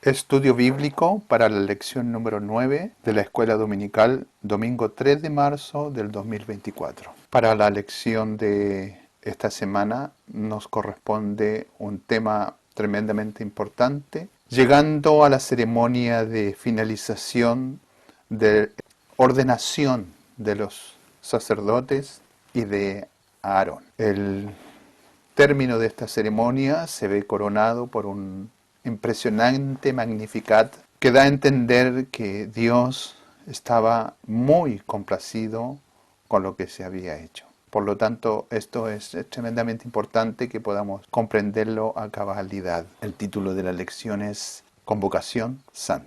Estudio bíblico para la lección número 9 de la Escuela Dominical, domingo 3 de marzo del 2024. Para la lección de esta semana nos corresponde un tema tremendamente importante, llegando a la ceremonia de finalización de ordenación de los sacerdotes y de Aarón. El término de esta ceremonia se ve coronado por un impresionante Magnificat que da a entender que Dios estaba muy complacido con lo que se había hecho. Por lo tanto, esto es tremendamente importante que podamos comprenderlo a cabalidad. El título de la lección es Convocación Santa.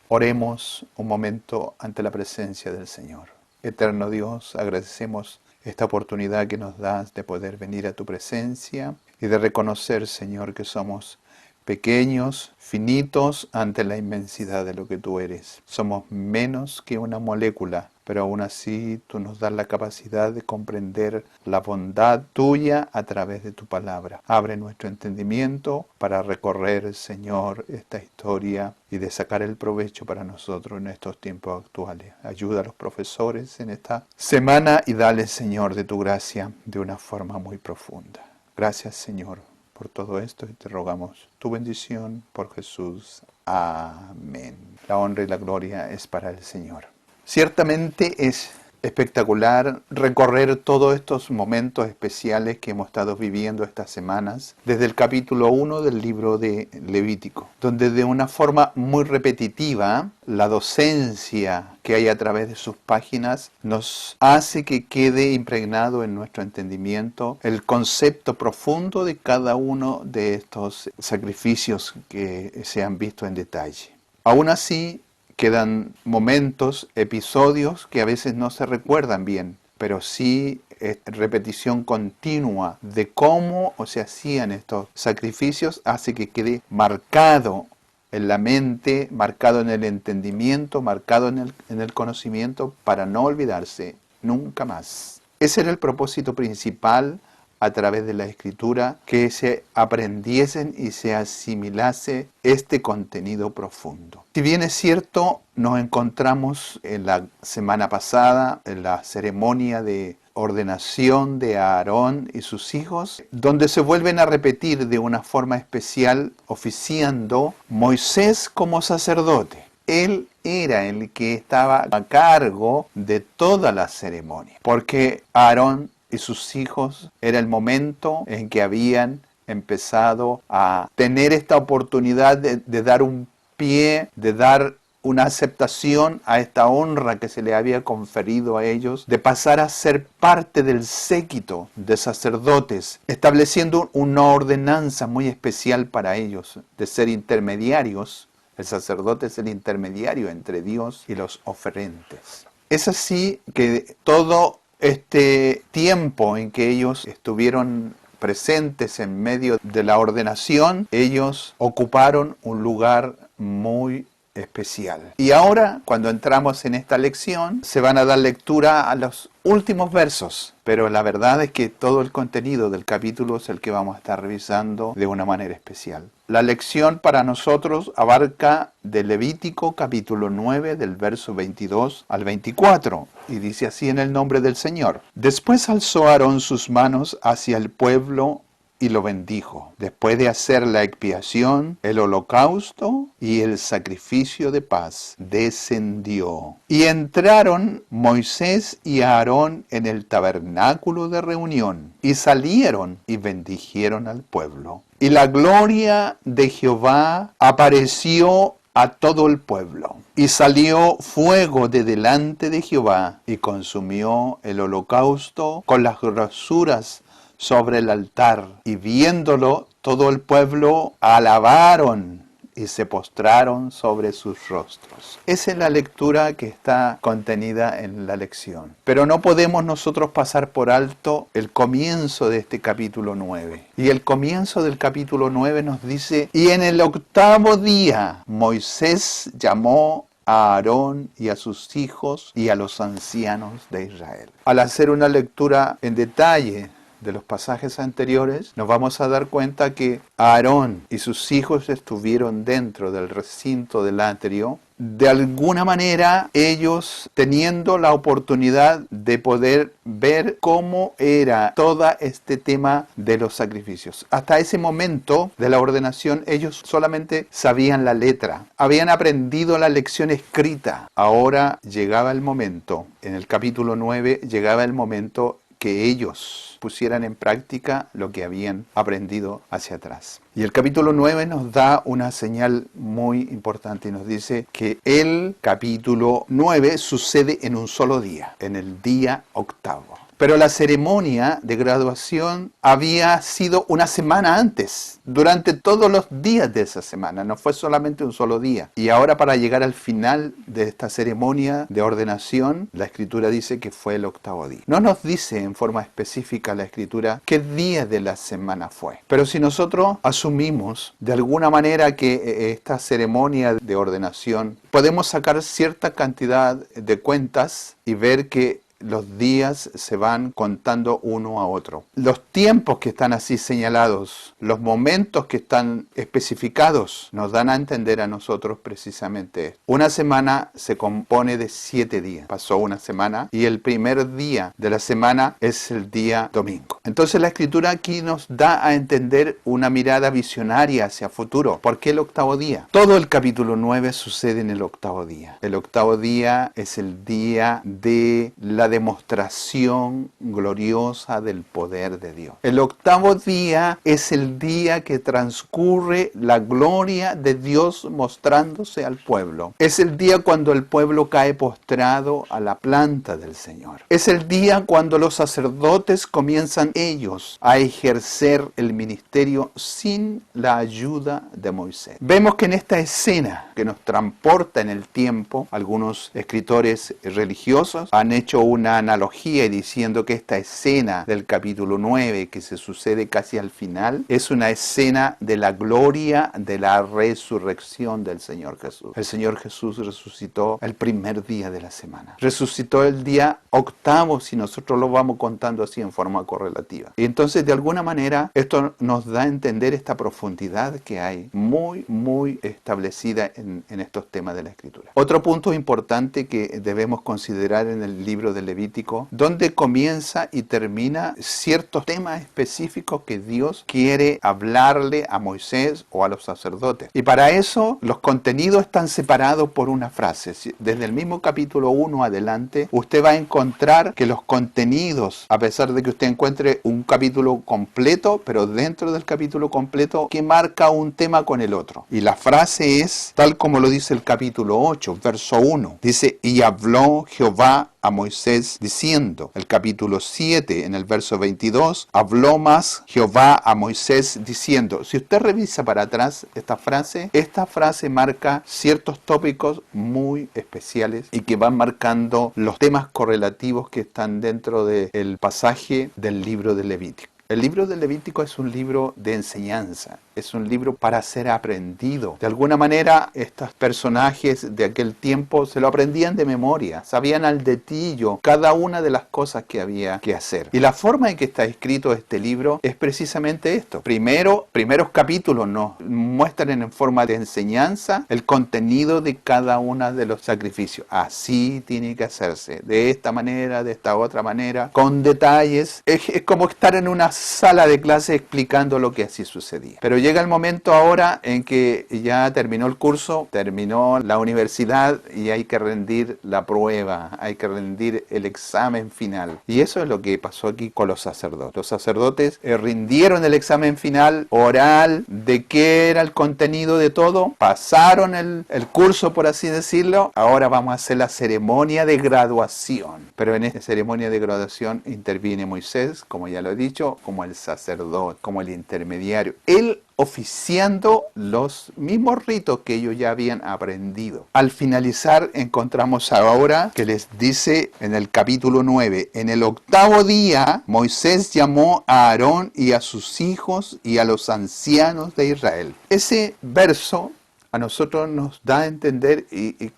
Oremos un momento ante la presencia del Señor. Eterno Dios, agradecemos esta oportunidad que nos das de poder venir a tu presencia y de reconocer, Señor, que somos pequeños, finitos ante la inmensidad de lo que tú eres. Somos menos que una molécula, pero aún así tú nos das la capacidad de comprender la bondad tuya a través de tu palabra. Abre nuestro entendimiento para recorrer, Señor, esta historia y de sacar el provecho para nosotros en estos tiempos actuales. Ayuda a los profesores en esta semana y dale, Señor, de tu gracia de una forma muy profunda. Gracias, Señor, por todo esto y te rogamos tu bendición por Jesús. Amén. La honra y la gloria es para el Señor. Ciertamente es espectacular recorrer todos estos momentos especiales que hemos estado viviendo estas semanas, desde el capítulo 1 del libro de Levítico, donde de una forma muy repetitiva, la docencia que hay a través de sus páginas nos hace que quede impregnado en nuestro entendimiento el concepto profundo de cada uno de estos sacrificios que se han visto en detalle. Aún así, quedan momentos, episodios que a veces no se recuerdan bien, pero sí es repetición continua de cómo se hacían estos sacrificios hace que quede marcado en la mente, marcado en el entendimiento, marcado en el conocimiento para no olvidarse nunca más. Ese era el propósito principal a través de la Escritura, que se aprendiesen y se asimilase este contenido profundo. Si bien es cierto, nos encontramos en la semana pasada, en la ceremonia de ordenación de Aarón y sus hijos, donde se vuelven a repetir de una forma especial, oficiando Moisés como sacerdote. Él era el que estaba a cargo de toda la ceremonia, porque Aarón y sus hijos era el momento en que habían empezado a tener esta oportunidad de dar un pie, de dar una aceptación a esta honra que se le había conferido a ellos, de pasar a ser parte del séquito de sacerdotes, estableciendo una ordenanza muy especial para ellos, de ser intermediarios. El sacerdote es el intermediario entre Dios y los oferentes. Es así que todo este tiempo en que ellos estuvieron presentes en medio de la ordenación, ellos ocuparon un lugar muy especial. Y ahora, cuando entramos en esta lección, se van a dar lectura a los últimos versos, pero la verdad es que todo el contenido del capítulo es el que vamos a estar revisando de una manera especial. La lección para nosotros abarca de Levítico capítulo 9 del verso 22 al 24 y dice así en el nombre del Señor. Después alzó Aarón sus manos hacia el pueblo y lo bendijo. Después de hacer la expiación, el holocausto y el sacrificio de paz, descendió. Y entraron Moisés y Aarón en el tabernáculo de reunión, y salieron y bendijeron al pueblo. Y la gloria de Jehová apareció a todo el pueblo. Y salió fuego de delante de Jehová, y consumió el holocausto con las grasuras sobre el altar, y viéndolo todo el pueblo alabaron y se postraron sobre sus rostros. Esa es la lectura que está contenida en la lección. Pero no podemos nosotros pasar por alto el comienzo de este capítulo 9. Y el comienzo del capítulo 9 nos dice, y en el 8º día Moisés llamó a Aarón y a sus hijos y a los ancianos de Israel. Al hacer una lectura en detalle de los pasajes anteriores, nos vamos a dar cuenta que Aarón y sus hijos estuvieron dentro del recinto del atrio, de alguna manera ellos teniendo la oportunidad de poder ver cómo era todo este tema de los sacrificios. Hasta ese momento de la ordenación ellos solamente sabían la letra, habían aprendido la lección escrita. Ahora llegaba el momento, en el capítulo 9 llegaba el momento que ellos pusieran en práctica lo que habían aprendido hacia atrás. Y el capítulo 9 nos da una señal muy importante y nos dice que el capítulo 9 sucede en un solo día, en el día octavo. Pero la ceremonia de graduación había sido una semana antes, durante todos los días de esa semana, no fue solamente un solo día. Y ahora para llegar al final de esta ceremonia de ordenación, la Escritura dice que fue el octavo día. No nos dice en forma específica la Escritura qué día de la semana fue. Pero si nosotros asumimos de alguna manera que esta ceremonia de ordenación, podemos sacar cierta cantidad de cuentas y ver que los días se van contando uno a otro. Los tiempos que están así señalados, los momentos que están especificados, nos dan a entender a nosotros precisamente esto. Una semana se compone de 7 días. Pasó una semana y el primer día de la semana es el día domingo. Entonces la Escritura aquí nos da a entender una mirada visionaria hacia futuro. ¿Por qué el octavo día? Todo el capítulo 9 sucede en el octavo día. El octavo día es el día de la demostración gloriosa del poder de Dios. El octavo día es el día que transcurre la gloria de Dios mostrándose al pueblo. Es el día cuando el pueblo cae postrado a la planta del Señor. Es el día cuando los sacerdotes comienzan ellos a ejercer el ministerio sin la ayuda de Moisés. Vemos que en esta escena que nos transporta en el tiempo, algunos escritores religiosos han hecho una analogía diciendo que esta escena del capítulo 9 que se sucede casi al final es una escena de la gloria de la resurrección del Señor Jesús. El Señor Jesús resucitó el primer día de la semana. Resucitó el día octavo si nosotros lo vamos contando así en forma correlativa. Y entonces de alguna manera esto nos da a entender esta profundidad que hay muy establecida en estos temas de la Escritura. Otro punto importante que debemos considerar en el libro de Levítico, donde comienza y termina ciertos temas específicos que Dios quiere hablarle a Moisés o a los sacerdotes. Y para eso los contenidos están separados por una frase. Desde el mismo capítulo 1 adelante, usted va a encontrar que los contenidos, a pesar de que usted encuentre un capítulo completo, pero dentro del capítulo completo que marca un tema con el otro. Y la frase es, tal como lo dice el capítulo 8, verso 1. Dice, y habló Jehová a Moisés diciendo. El capítulo 7, en el verso 22, habló más Jehová a Moisés diciendo. Si usted revisa para atrás esta frase marca ciertos tópicos muy especiales y que van marcando los temas correlativos que están dentro del pasaje del libro de Levítico. El libro de Levítico es un libro de enseñanza, es un libro para ser aprendido. De alguna manera, estos personajes de aquel tiempo se lo aprendían de memoria, sabían al dedillo cada una de las cosas que había que hacer. Y la forma en que está escrito este libro es precisamente esto. Primeros capítulos nos muestran en forma de enseñanza el contenido de cada uno de los sacrificios. Así tiene que hacerse, de esta manera, de esta otra manera, con detalles. Es como estar en una sala de clase explicando lo que así sucedía. Pero llega el momento ahora en que ya terminó el curso, terminó la universidad y hay que rendir la prueba, hay que rendir el examen final. Y eso es lo que pasó aquí con los sacerdotes. Los sacerdotes rindieron el examen final oral de qué era el contenido de todo, pasaron el curso, por así decirlo. Ahora vamos a hacer la ceremonia de graduación. Pero en esta ceremonia de graduación interviene Moisés, como ya lo he dicho, como el sacerdote, como el intermediario. Él oficiando los mismos ritos que ellos ya habían aprendido. Al finalizar encontramos ahora que les dice en el capítulo 9, en el octavo día Moisés llamó a Aarón y a sus hijos y a los ancianos de Israel. Ese verso a nosotros nos da a entender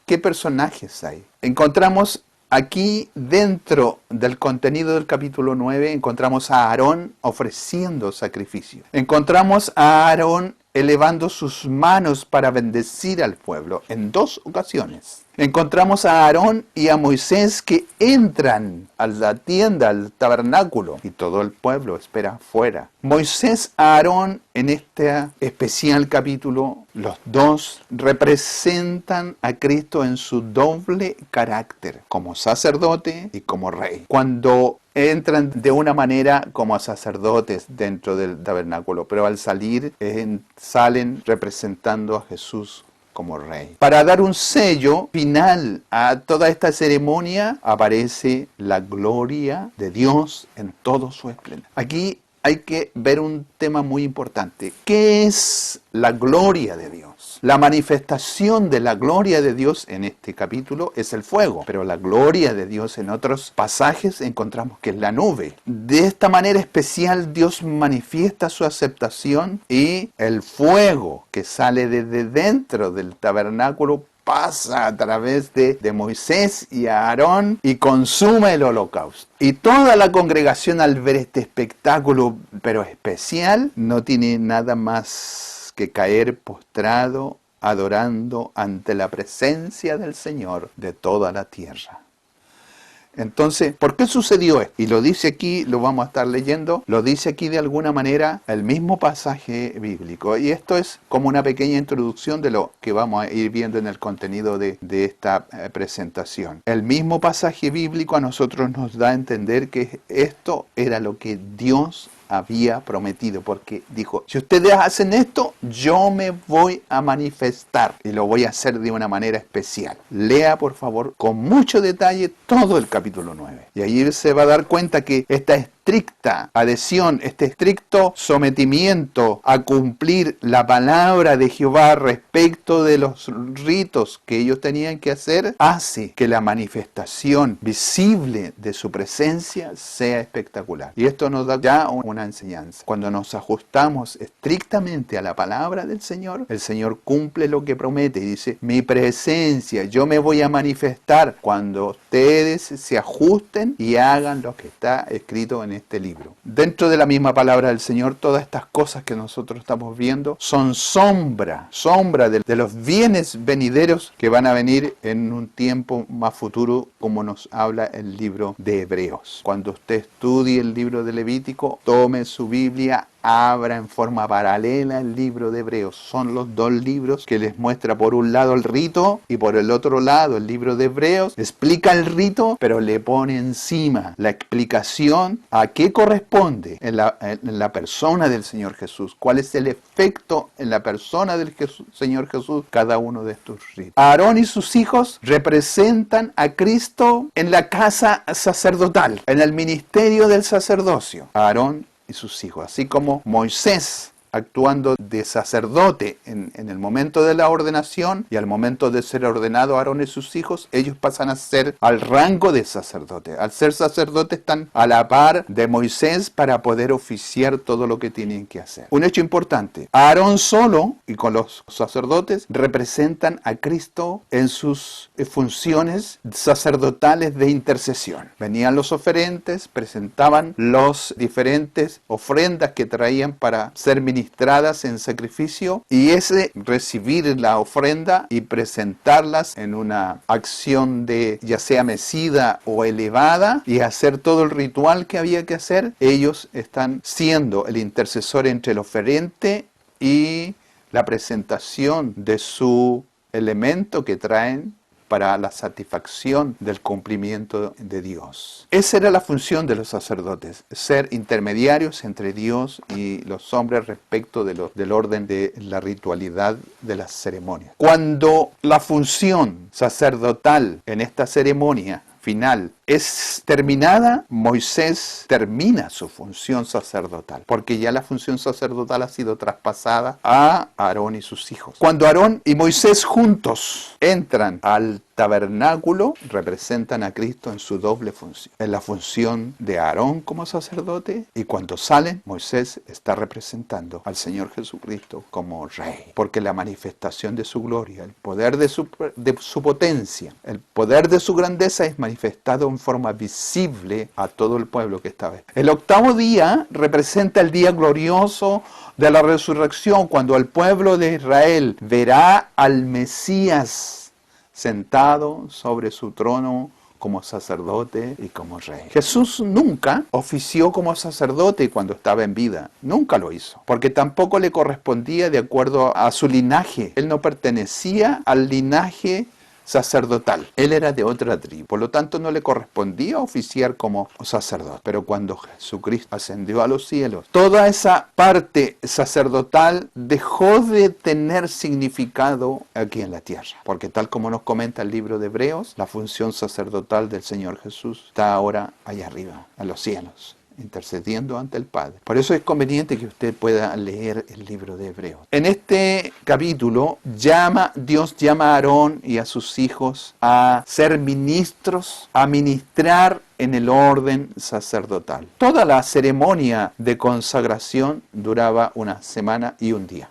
qué personajes hay. Encontramos aquí dentro del contenido del capítulo 9 encontramos a Aarón ofreciendo sacrificio. Encontramos a Aarón elevando sus manos para bendecir al pueblo en 2 ocasiones. Encontramos a Aarón y a Moisés que entran a la tienda, al tabernáculo, y todo el pueblo espera afuera. Moisés, Aarón, en este especial capítulo, los dos representan a Cristo en su doble carácter, como sacerdote y como rey. Cuando entran de una manera como sacerdotes dentro del tabernáculo, pero al salir salen representando a Jesús como rey. Para dar un sello final a toda esta ceremonia, aparece la gloria de Dios en todo su esplendor. Aquí hay que ver un tema muy importante. ¿Qué es la gloria de Dios? La manifestación de la gloria de Dios en este capítulo es el fuego, pero la gloria de Dios en otros pasajes encontramos que es la nube. De esta manera especial Dios manifiesta su aceptación y el fuego que sale desde dentro del tabernáculo pasa a través de Moisés y Aarón y consume el holocausto. Y toda la congregación al ver este espectáculo, pero especial, no tiene nada más que caer postrado, adorando ante la presencia del Señor de toda la tierra. Entonces, ¿por qué sucedió esto? Y lo dice aquí, lo vamos a estar leyendo, lo dice aquí de alguna manera el mismo pasaje bíblico. Y esto es como una pequeña introducción de lo que vamos a ir viendo en el contenido de esta presentación. El mismo pasaje bíblico a nosotros nos da a entender que esto era lo que Dios había prometido, porque dijo, si ustedes hacen esto, yo me voy a manifestar y lo voy a hacer de una manera especial. Lea por favor con mucho detalle todo el capítulo 9 y ahí se va a dar cuenta que esta estricta adhesión, este estricto sometimiento a cumplir la palabra de Jehová respecto de los ritos que ellos tenían que hacer, hace que la manifestación visible de su presencia sea espectacular. Y esto nos da ya una enseñanza. Cuando nos ajustamos estrictamente a la palabra del Señor, el Señor cumple lo que promete y dice, mi presencia, yo me voy a manifestar cuando ustedes se ajusten y hagan lo que está escrito en este libro. Dentro de la misma palabra del Señor, todas estas cosas que nosotros estamos viendo son sombra de los bienes venideros que van a venir en un tiempo más futuro, como nos habla el libro de Hebreos. Cuando usted estudie el libro de Levítico, tome su Biblia, abra en forma paralela el libro de Hebreos. Son los 2 libros que les muestra por un lado el rito y por el otro lado el libro de Hebreos. Explica el rito, pero le pone encima la explicación a qué corresponde en la persona del Señor Jesús. ¿Cuál es el efecto en la persona del Señor Jesús? Cada uno de estos ritos. Aarón y sus hijos representan a Cristo en la casa sacerdotal, en el ministerio del sacerdocio. Aarón y sus hijos, así como Moisés actuando de sacerdote en el momento de la ordenación y al momento de ser ordenado Aarón y sus hijos, ellos pasan a ser al rango de sacerdote. Al ser sacerdote están a la par de Moisés para poder oficiar todo lo que tienen que hacer. Un hecho importante, Aarón solo y con los sacerdotes representan a Cristo en sus funciones sacerdotales de intercesión. Venían los oferentes, presentaban los diferentes ofrendas que traían para ser ministradas en sacrificio y ese recibir la ofrenda y presentarlas en una acción de ya sea mecida o elevada y hacer todo el ritual que había que hacer, ellos están siendo el intercesor entre el oferente y la presentación de su elemento que traen para la satisfacción del cumplimiento de Dios. Esa era la función de los sacerdotes, ser intermediarios entre Dios y los hombres respecto del orden de la ritualidad de las ceremonias. Cuando la función sacerdotal en esta ceremonia final es terminada, Moisés termina su función sacerdotal, porque ya la función sacerdotal ha sido traspasada a Aarón y sus hijos. Cuando Aarón y Moisés juntos entran al tabernáculo representan a Cristo en su doble función. En la función de Aarón como sacerdote, y cuando salen, Moisés está representando al Señor Jesucristo como Rey. Porque la manifestación de su gloria, el poder de su potencia, el poder de su grandeza es manifestado en forma visible a todo el pueblo que estaba. El octavo día representa el día glorioso de la resurrección, cuando el pueblo de Israel verá al Mesías sentado sobre su trono como sacerdote y como rey. Jesús nunca ofició como sacerdote cuando estaba en vida. Nunca lo hizo. Porque tampoco le correspondía de acuerdo a su linaje. Él no pertenecía al linaje sacerdotal. Él era de otra tribu. Por lo tanto, no le correspondía oficiar como sacerdote. Pero cuando Jesucristo ascendió a los cielos, toda esa parte sacerdotal dejó de tener significado aquí en la tierra. Porque tal como nos comenta el libro de Hebreos, la función sacerdotal del Señor Jesús está ahora allá arriba, en los cielos, intercediendo ante el Padre. Por eso es conveniente que usted pueda leer el libro de Hebreos. En este capítulo, Dios llama a Aarón y a sus hijos a ser ministros, a ministrar en el orden sacerdotal. Toda la ceremonia de consagración duraba una semana y un día.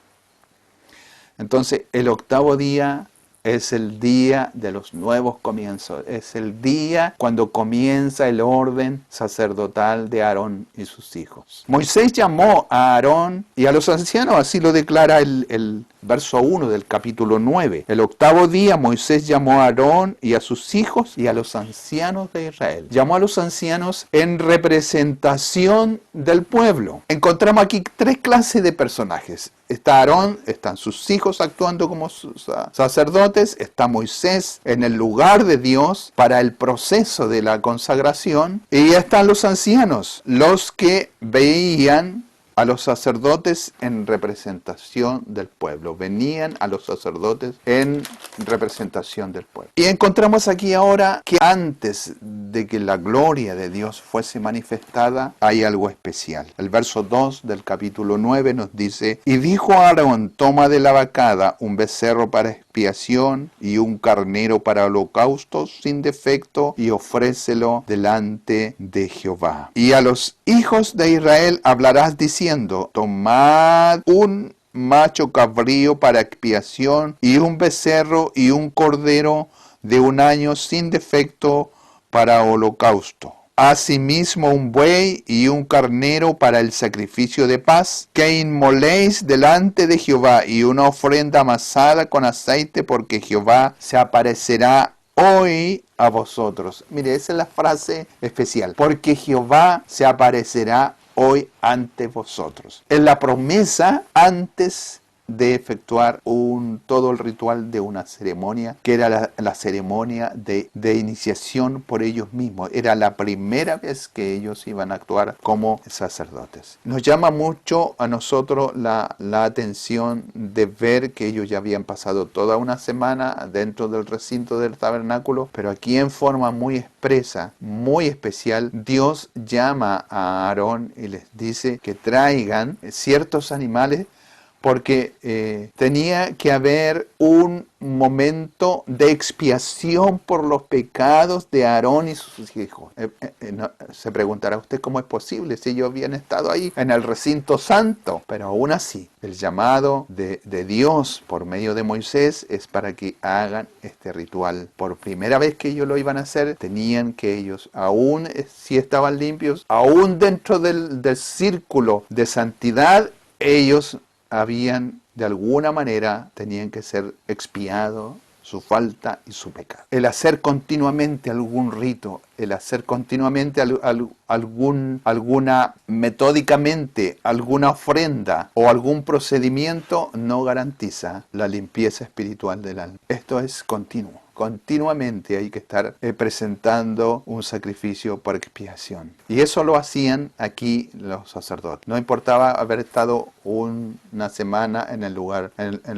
Entonces, el octavo día es el día de los nuevos comienzos. Es el día cuando comienza el orden sacerdotal de Aarón y sus hijos. Moisés llamó a Aarón y a los ancianos, así lo declara el verso 1 del capítulo 9. El octavo día Moisés llamó a Aarón y a sus hijos y a los ancianos de Israel. Llamó a los ancianos en representación del pueblo. Encontramos aquí tres clases de personajes. Está Aarón, están sus hijos actuando como sacerdotes, está Moisés en el lugar de Dios para el proceso de la consagración, y ya están los ancianos, los que veían a los sacerdotes en representación del pueblo. Venían a los sacerdotes en representación del pueblo. Y encontramos aquí ahora que antes de que la gloria de Dios fuese manifestada, hay algo especial. El verso 2 del capítulo 9 nos dice: y dijo Aarón, toma de la vacada un becerro para expiación y un carnero para holocaustos sin defecto, y ofrécelo delante de Jehová. Y a los hijos de Israel hablarás diciendo: tomad un macho cabrío para expiación, y un becerro y un cordero de un año sin defecto para holocausto. Asimismo un buey y un carnero para el sacrificio de paz, que inmoléis delante de Jehová, y una ofrenda amasada con aceite, porque Jehová se aparecerá hoy a vosotros. Mire, esa es la frase especial. Porque Jehová se aparecerá hoy ante vosotros. Es la promesa antes de efectuar todo el ritual de una ceremonia, que era la ceremonia de iniciación por ellos mismos. Era la primera vez que ellos iban a actuar como sacerdotes. Nos llama mucho a nosotros la atención de ver que ellos ya habían pasado toda una semana dentro del recinto del tabernáculo, pero aquí en forma muy expresa, muy especial, Dios llama a Aarón y les dice que traigan ciertos animales, porque tenía que haber un momento de expiación por los pecados de Aarón y sus hijos. Se preguntará usted cómo es posible si ellos habían estado ahí en el recinto santo. Pero aún así, el llamado de Dios por medio de Moisés es para que hagan este ritual. Por primera vez que ellos lo iban a hacer, tenían que ellos, aún si estaban limpios, aún dentro del círculo de santidad, ellos de alguna manera tenían que ser expiados su falta y su pecado. El hacer continuamente algún rito, el hacer continuamente metódicamente alguna ofrenda o algún procedimiento no garantiza la limpieza espiritual del alma. Esto es continuo. Continuamente hay que estar presentando un sacrificio por expiación. Y eso lo hacían aquí los sacerdotes. No importaba haber estado una semana en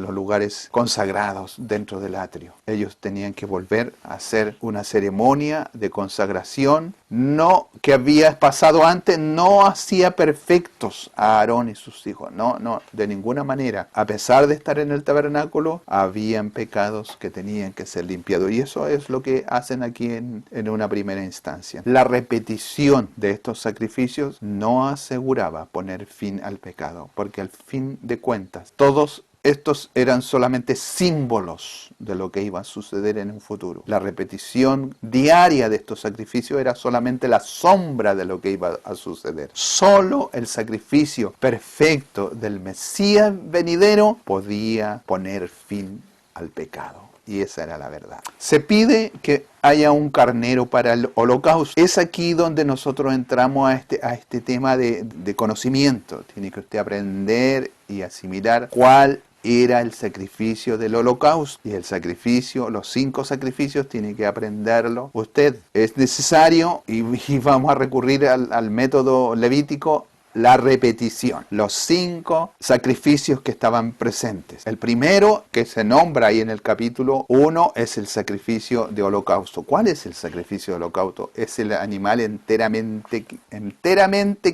los lugares consagrados dentro del atrio. Ellos tenían que volver a hacer una ceremonia de consagración. No, que había pasado antes, no hacía perfectos a Aarón y sus hijos. No, de ninguna manera. A pesar de estar en el tabernáculo, habían pecados que tenían que ser limpios. limpiado. Y eso es lo que hacen aquí en una primera instancia. La repetición de estos sacrificios no aseguraba poner fin al pecado, porque al fin de cuentas, todos estos eran solamente símbolos de lo que iba a suceder en un futuro. La repetición diaria de estos sacrificios era solamente la sombra de lo que iba a suceder. Solo el sacrificio perfecto del Mesías venidero podía poner fin al pecado. Y esa era la verdad. Se pide que haya un carnero para el holocausto. Es aquí donde nosotros entramos a este tema de conocimiento. Tiene que usted aprender y asimilar cuál era el sacrificio del holocausto. Y el sacrificio, los 5 sacrificios, tiene que aprenderlo usted. Es necesario, y vamos a recurrir al método levítico, la repetición. Los 5 sacrificios que estaban presentes. El primero, que se nombra ahí en el capítulo 1, es el sacrificio de holocausto. ¿Cuál es el sacrificio de holocausto? Es el animal enteramente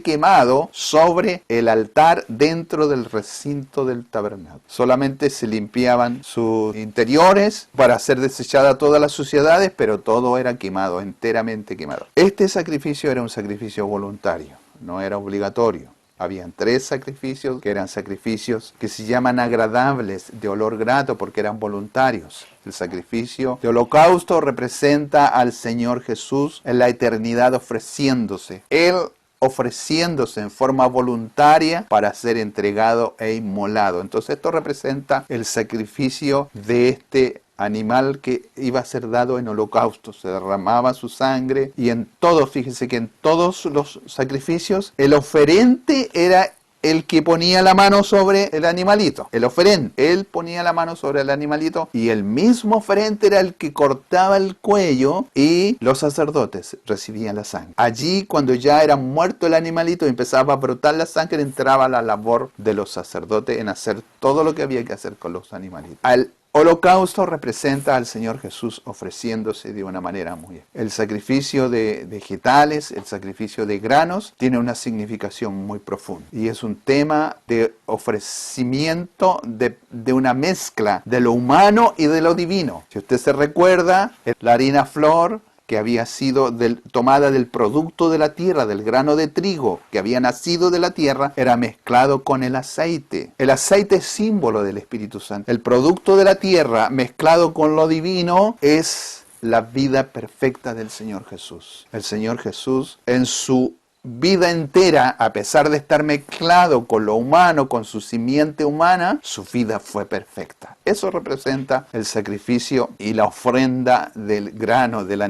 quemado sobre el altar dentro del recinto del tabernáculo. Solamente se limpiaban sus interiores para hacer desechada todas las suciedades, pero todo era quemado, enteramente quemado. Este sacrificio era un sacrificio voluntario. No era obligatorio. Habían 3 sacrificios que eran sacrificios que se llaman agradables, de olor grato, porque eran voluntarios. El sacrificio de holocausto representa al Señor Jesús en la eternidad ofreciéndose. Él ofreciéndose en forma voluntaria para ser entregado e inmolado. Entonces esto representa el sacrificio de este animal que iba a ser dado en holocausto. Se derramaba su sangre y en todo, fíjese que en todos los sacrificios el oferente era el que ponía la mano sobre el animalito. El oferente, él ponía la mano sobre el animalito y el mismo oferente era el que cortaba el cuello y los sacerdotes recibían la sangre. Allí, cuando ya era muerto el animalito y empezaba a brotar la sangre, entraba la labor de los sacerdotes en hacer todo lo que había que hacer con los animalitos. Al holocausto representa al Señor Jesús ofreciéndose de una manera muy... El sacrificio de vegetales, el sacrificio de granos, tiene una significación muy profunda. Y es un tema de ofrecimiento de una mezcla de lo humano y de lo divino. Si usted se recuerda, la harina flor, que había sido tomada del producto de la tierra, del grano de trigo que había nacido de la tierra, era mezclado con el aceite. El aceite es símbolo del Espíritu Santo. El producto de la tierra mezclado con lo divino es la vida perfecta del Señor Jesús. El Señor Jesús en su vida entera, a pesar de estar mezclado con lo humano, con su simiente humana, su vida fue perfecta. Eso representa el sacrificio y la ofrenda del grano, del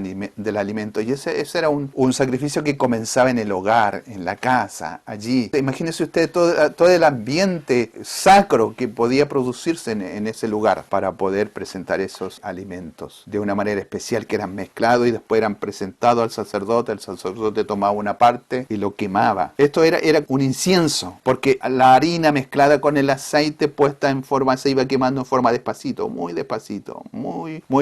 alimento. Y ese era un sacrificio que comenzaba en el hogar, en la casa, allí. Imagínese usted todo el ambiente sacro que podía producirse en ese lugar para poder presentar esos alimentos de una manera especial, que eran mezclados y después eran presentados al sacerdote. El sacerdote tomaba una parte y lo quemaba. Esto era un incienso, porque la harina mezclada con el aceite puesta en forma, se iba quemando en forma despacito, muy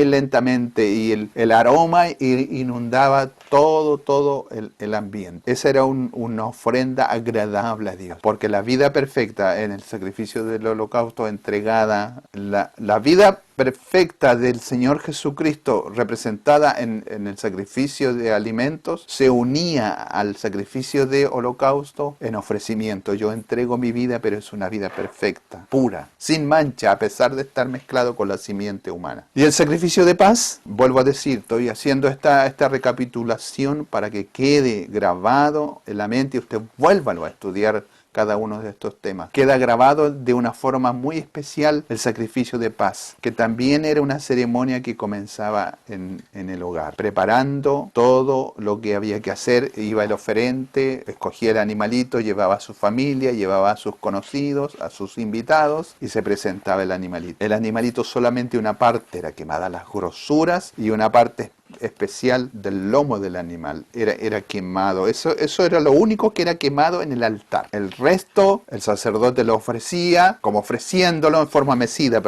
lentamente, y el aroma inundaba todo el ambiente. Esa era una ofrenda agradable a Dios, porque la vida perfecta en el sacrificio del holocausto entregada, la vida perfecta del Señor Jesucristo representada en el sacrificio de alimentos se unía al sacrificio de holocausto en ofrecimiento. Yo entrego mi vida, pero es una vida perfecta, pura, sin mancha, a pesar de estar mezclado con la simiente humana. Y el sacrificio de paz, vuelvo a decir, estoy haciendo esta recapitulación para que quede grabado en la mente y usted vuélvalo a estudiar cada uno de estos temas. Queda grabado de una forma muy especial el sacrificio de paz, que también era una ceremonia que comenzaba en el hogar, preparando todo lo que había que hacer. Iba el oferente, escogía el animalito, llevaba a su familia, llevaba a sus conocidos, a sus invitados, y se presentaba el animalito. El animalito solamente una parte era quemada, las grosuras, y una parte especial del lomo del animal era quemado. Eso era lo único que era quemado en el altar. El resto, el sacerdote lo ofrecía, como ofreciéndolo en forma mecida,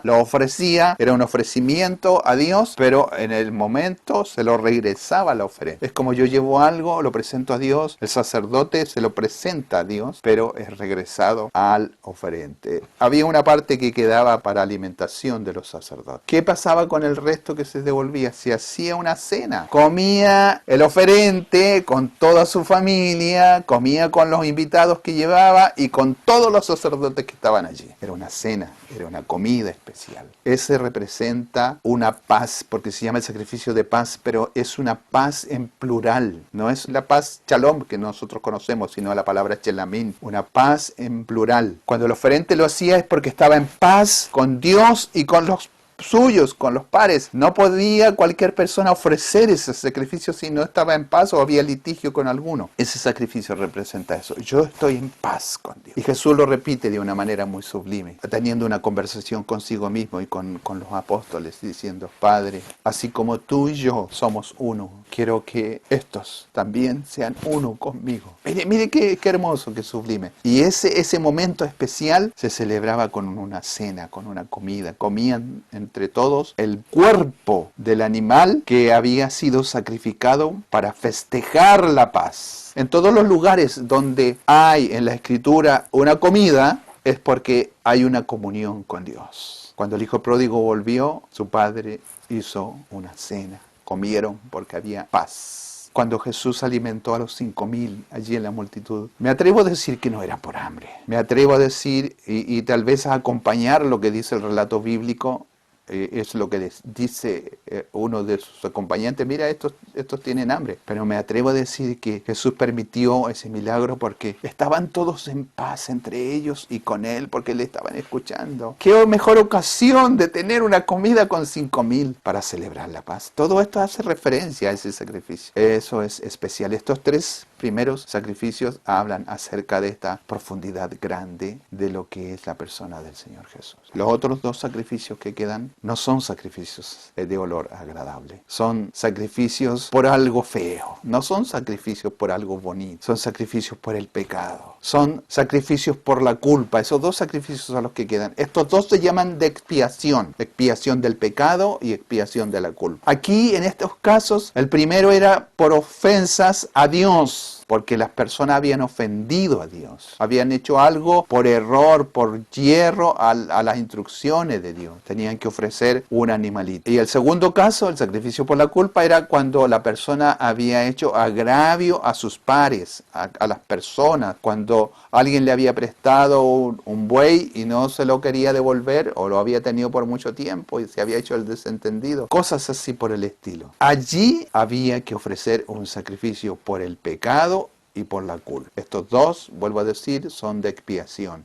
lo ofrecía, era un ofrecimiento a Dios, pero en el momento se lo regresaba la ofrenda. Es como yo llevo algo, lo presento a Dios, el sacerdote se lo presenta a Dios, pero es regresado al oferente. Había una parte que quedaba para alimentación de los sacerdotes. ¿Qué pasaba con el resto que se devolvía? Se hacía una cena. Comía el oferente con toda su familia, comía con los invitados que llevaba y con todos los sacerdotes que estaban allí. Era una cena, era una comida especial. Ese representa una paz, porque se llama el sacrificio de paz, pero es una paz en plural. No es la paz shalom que nosotros conocemos, sino la palabra shelamín, una paz en plural. Cuando el oferente lo hacía es porque estaba en paz con Dios y con los suyos, con los pares. No podía cualquier persona ofrecer ese sacrificio si no estaba en paz o había litigio con alguno. Ese sacrificio representa eso. Yo estoy en paz con Dios. Y Jesús lo repite de una manera muy sublime, teniendo una conversación consigo mismo y con los apóstoles, diciendo: Padre, así como tú y yo somos uno, quiero que estos también sean uno conmigo. Mire qué hermoso, qué sublime. Y ese momento especial se celebraba con una cena, con una comida. Comían entre todos el cuerpo del animal que había sido sacrificado para festejar la paz. En todos los lugares donde hay en la Escritura una comida, es porque hay una comunión con Dios. Cuando el hijo pródigo volvió, su padre hizo una cena. Comieron porque había paz. Cuando Jesús alimentó a los 5,000 allí en la multitud, me atrevo a decir que no era por hambre. Me atrevo a decir, y tal vez a acompañar lo que dice el relato bíblico, es lo que dice uno de sus acompañantes: mira, estos tienen hambre. Pero me atrevo a decir que Jesús permitió ese milagro porque estaban todos en paz entre ellos y con Él, porque le estaban escuchando. ¿Qué mejor ocasión de tener una comida con 5,000 para celebrar la paz? Todo esto hace referencia a ese sacrificio. Eso es especial. Estos 3 primeros sacrificios hablan acerca de esta profundidad grande de lo que es la persona del Señor Jesús. Los otros 2 sacrificios que quedan no son sacrificios de olor agradable. Son sacrificios por algo feo. No son sacrificios por algo bonito. Son sacrificios por el pecado. Son sacrificios por la culpa. Esos 2 sacrificios son los que quedan. Estos 2 se llaman de expiación. Expiación del pecado y expiación de la culpa. Aquí, en estos casos, el primero era por ofensas a Dios, porque las personas habían ofendido a Dios. Habían hecho algo por error, por hierro a las instrucciones de Dios. Tenían que ofrecer un animalito. Y el segundo caso, el sacrificio por la culpa, era cuando la persona había hecho agravio a sus pares, a las personas. Cuando alguien le había prestado un buey y no se lo quería devolver, o lo había tenido por mucho tiempo y se había hecho el desentendido. Cosas así por el estilo. Allí había que ofrecer un sacrificio por el pecado y por la culpa. Estos 2, vuelvo a decir, son de expiación.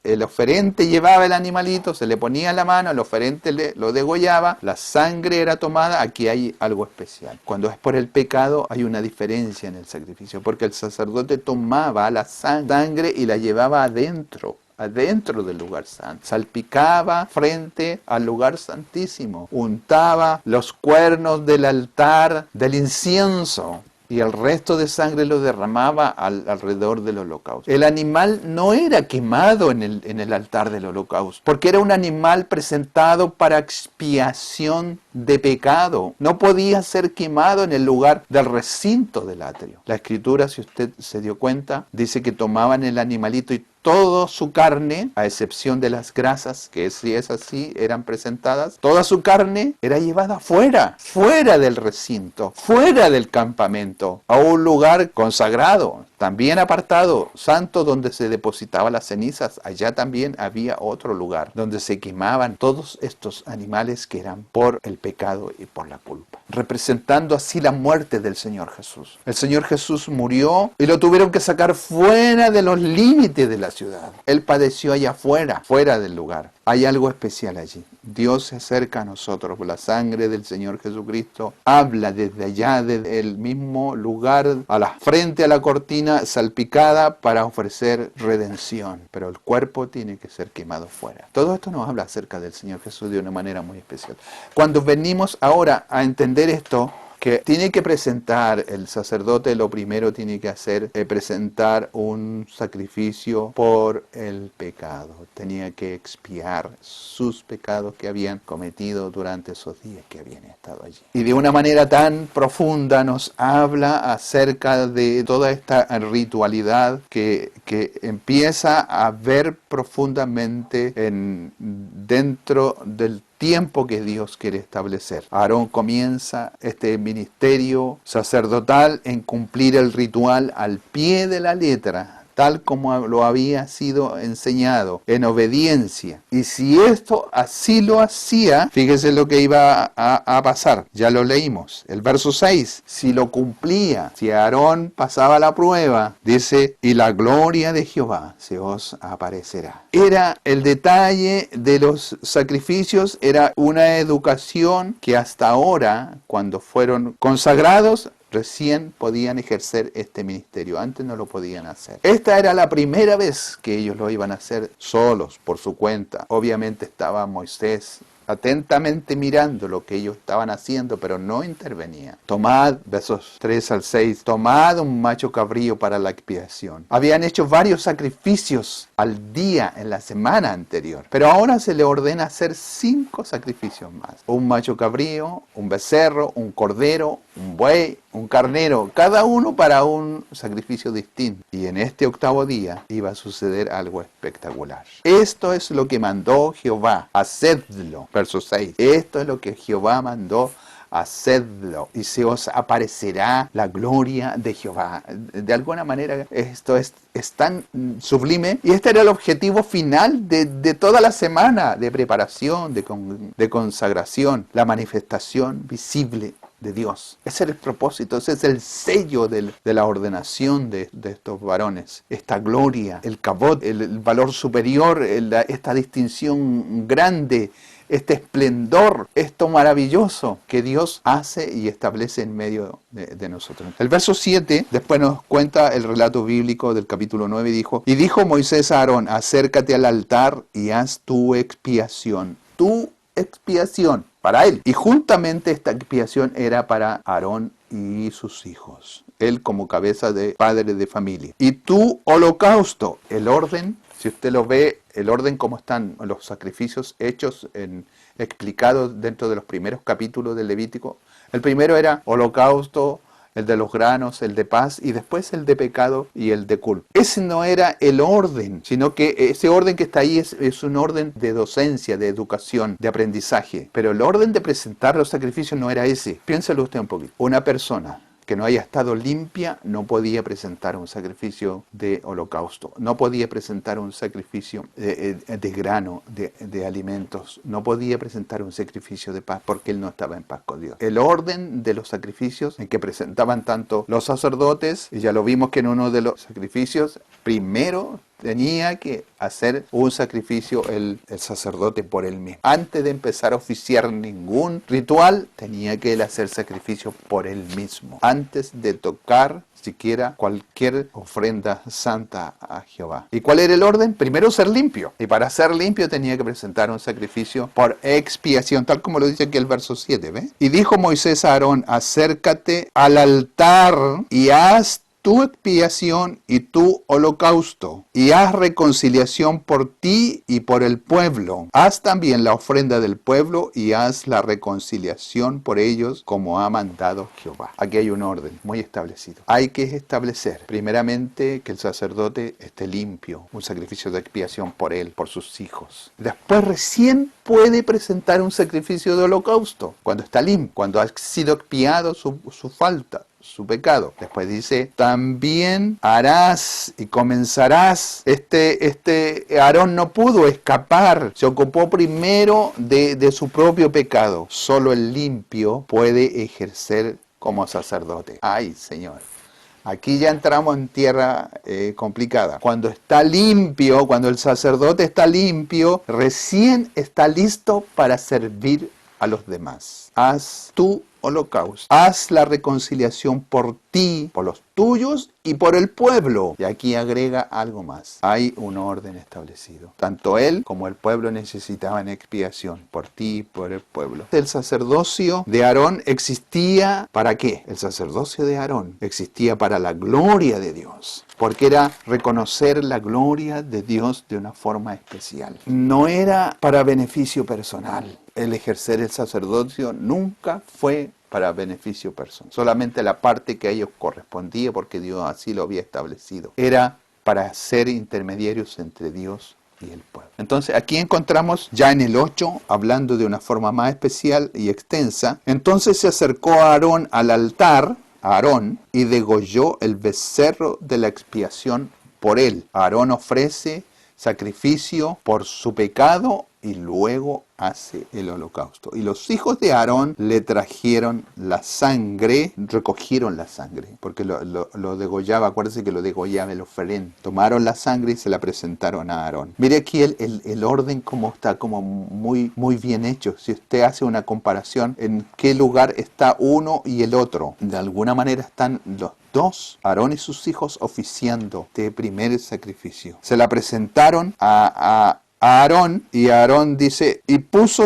El oferente llevaba el animalito, se le ponía en la mano, el oferente lo degollaba, la sangre era tomada. Aquí hay algo especial. Cuando es por el pecado hay una diferencia en el sacrificio, porque el sacerdote tomaba la sangre y la llevaba adentro del lugar santo. Salpicaba frente al lugar santísimo. Untaba los cuernos del altar del incienso. Y el resto de sangre lo derramaba alrededor del holocausto. El animal no era quemado en el altar del holocausto, porque era un animal presentado para expiación de pecado. No podía ser quemado en el lugar del recinto del atrio. La Escritura, si usted se dio cuenta, dice que tomaban el animalito y toda su carne, a excepción de las grasas, que si es así, eran presentadas, toda su carne era llevada fuera del recinto, fuera del campamento, a un lugar consagrado, también apartado, santo, donde se depositaban las cenizas. Allá también había otro lugar donde se quemaban todos estos animales que eran por el pecado y por la culpa, representando así la muerte del Señor Jesús. El Señor Jesús murió y lo tuvieron que sacar fuera de los límites de la ciudad. Él padeció allá fuera del lugar. Hay algo especial allí. Dios se acerca a nosotros. La sangre del Señor Jesucristo habla desde allá, desde el mismo lugar, frente a la cortina salpicada, para ofrecer redención. Pero el cuerpo tiene que ser quemado fuera. Todo esto nos habla acerca del Señor Jesús de una manera muy especial. Cuando venimos ahora a entender esto, que tiene que presentar, el sacerdote lo primero tiene que hacer es presentar un sacrificio por el pecado. Tenía que expiar sus pecados que habían cometido durante esos días que habían estado allí. Y de una manera tan profunda nos habla acerca de toda esta ritualidad que empieza a ver profundamente dentro del tiempo que Dios quiere establecer. Aarón comienza este ministerio sacerdotal en cumplir el ritual al pie de la letra, tal como lo había sido enseñado, en obediencia. Y si esto así lo hacía, fíjese lo que iba a pasar. Ya lo leímos. El verso 6, si lo cumplía, si Aarón pasaba la prueba, dice, y la gloria de Jehová se os aparecerá. Era el detalle de los sacrificios, era una educación que hasta ahora, cuando fueron consagrados, recién podían ejercer este ministerio. Antes no lo podían hacer. Esta era la primera vez que ellos lo iban a hacer solos, por su cuenta. Obviamente estaba Moisés atentamente mirando lo que ellos estaban haciendo, pero no intervenía. Tomad, versos 3 al 6, tomad un macho cabrío para la expiación. Habían hecho varios sacrificios al día en la semana anterior, pero ahora se le ordena hacer 5 sacrificios más. Un macho cabrío, un becerro, un cordero, un buey, un carnero, cada uno para un sacrificio distinto. Y en este 8º día iba a suceder algo espectacular. Esto es lo que mandó Jehová, hacedlo. Verso 6. Esto es lo que Jehová mandó, hacedlo, y se os aparecerá la gloria de Jehová. De alguna manera esto es tan sublime, y este era el objetivo final de toda la semana de preparación, de consagración, la manifestación visible de Dios. Ese es el propósito, ese es el sello de la ordenación de estos varones. Esta gloria, el kabod, el valor superior, esta distinción grande, este esplendor, esto maravilloso que Dios hace y establece en medio de nosotros. El verso 7 después nos cuenta el relato bíblico del capítulo 9, y dijo Moisés a Aarón, acércate al altar y haz tu expiación para él. Y juntamente esta expiación era para Aarón y sus hijos, él como cabeza de padre de familia. Y tu holocausto, el orden, si usted lo ve, el orden como están los sacrificios hechos, explicados dentro de los primeros capítulos del Levítico. El primero era holocausto, el de los granos, el de paz, y después el de pecado y el de culpa. Ese no era el orden, sino que ese orden que está ahí es un orden de docencia, de educación, de aprendizaje. Pero el orden de presentar los sacrificios no era ese. Piénselo usted un poquito. Una persona que no haya estado limpia no podía presentar un sacrificio de holocausto, no podía presentar un sacrificio de grano, de alimentos, no podía presentar un sacrificio de paz porque él no estaba en paz con Dios. El orden de los sacrificios en que presentaban tanto los sacerdotes, y ya lo vimos que en uno de los sacrificios, primero tenía que hacer un sacrificio el sacerdote por él mismo. Antes de empezar a oficiar ningún ritual, tenía que él hacer sacrificio por él mismo. Antes de tocar siquiera cualquier ofrenda santa a Jehová. ¿Y cuál era el orden? Primero ser limpio. Y para ser limpio tenía que presentar un sacrificio por expiación, tal como lo dice aquí el verso 7, ¿ve? Y dijo Moisés a Aarón, acércate al altar y haz tu expiación y tu holocausto, y haz reconciliación por ti y por el pueblo. Haz también la ofrenda del pueblo y haz la reconciliación por ellos como ha mandado Jehová. Aquí hay un orden muy establecido. Hay que establecer primeramente que el sacerdote esté limpio, un sacrificio de expiación por él, por sus hijos. Después recién puede presentar un sacrificio de holocausto, cuando está limpio, cuando ha sido expiado su falta, su pecado. Después dice, también harás y comenzarás. Aarón no pudo escapar, se ocupó primero de su propio pecado. Solo el limpio puede ejercer como sacerdote. Ay, Señor. Aquí ya entramos en tierra complicada. Cuando está limpio, cuando el sacerdote está limpio, recién está listo para servir a los demás. Haz tu holocausto. Haz la reconciliación por ti, por los tuyos y por el pueblo. Y aquí agrega algo más. Hay un orden establecido. Tanto él como el pueblo necesitaban expiación por ti y por el pueblo. El sacerdocio de Aarón existía ¿para qué? El sacerdocio de Aarón existía para la gloria de Dios. Porque era reconocer la gloria de Dios de una forma especial. No era para beneficio personal. El ejercer el sacerdocio nunca fue para beneficio personal. Solamente la parte que a ellos correspondía porque Dios así lo había establecido. Era para ser intermediarios entre Dios y el pueblo. Entonces aquí encontramos ya en el 8, hablando de una forma más especial y extensa, entonces se acercó a Aarón al altar, Aarón, y degolló el becerro de la expiación por él. Aarón ofrece sacrificio por su pecado y luego hace el holocausto. Y los hijos de Aarón le trajeron la sangre, recogieron la sangre, porque lo degollaba, acuérdense que lo degollaba el oferente. Tomaron la sangre y se la presentaron a Aarón. Mire aquí el orden como está, como muy bien hecho. Si usted hace una comparación en qué lugar está uno y el otro, de alguna manera están los dos, Aarón y sus hijos, oficiando este primer sacrificio. Se la presentaron a Aarón, y Aarón dice, y puso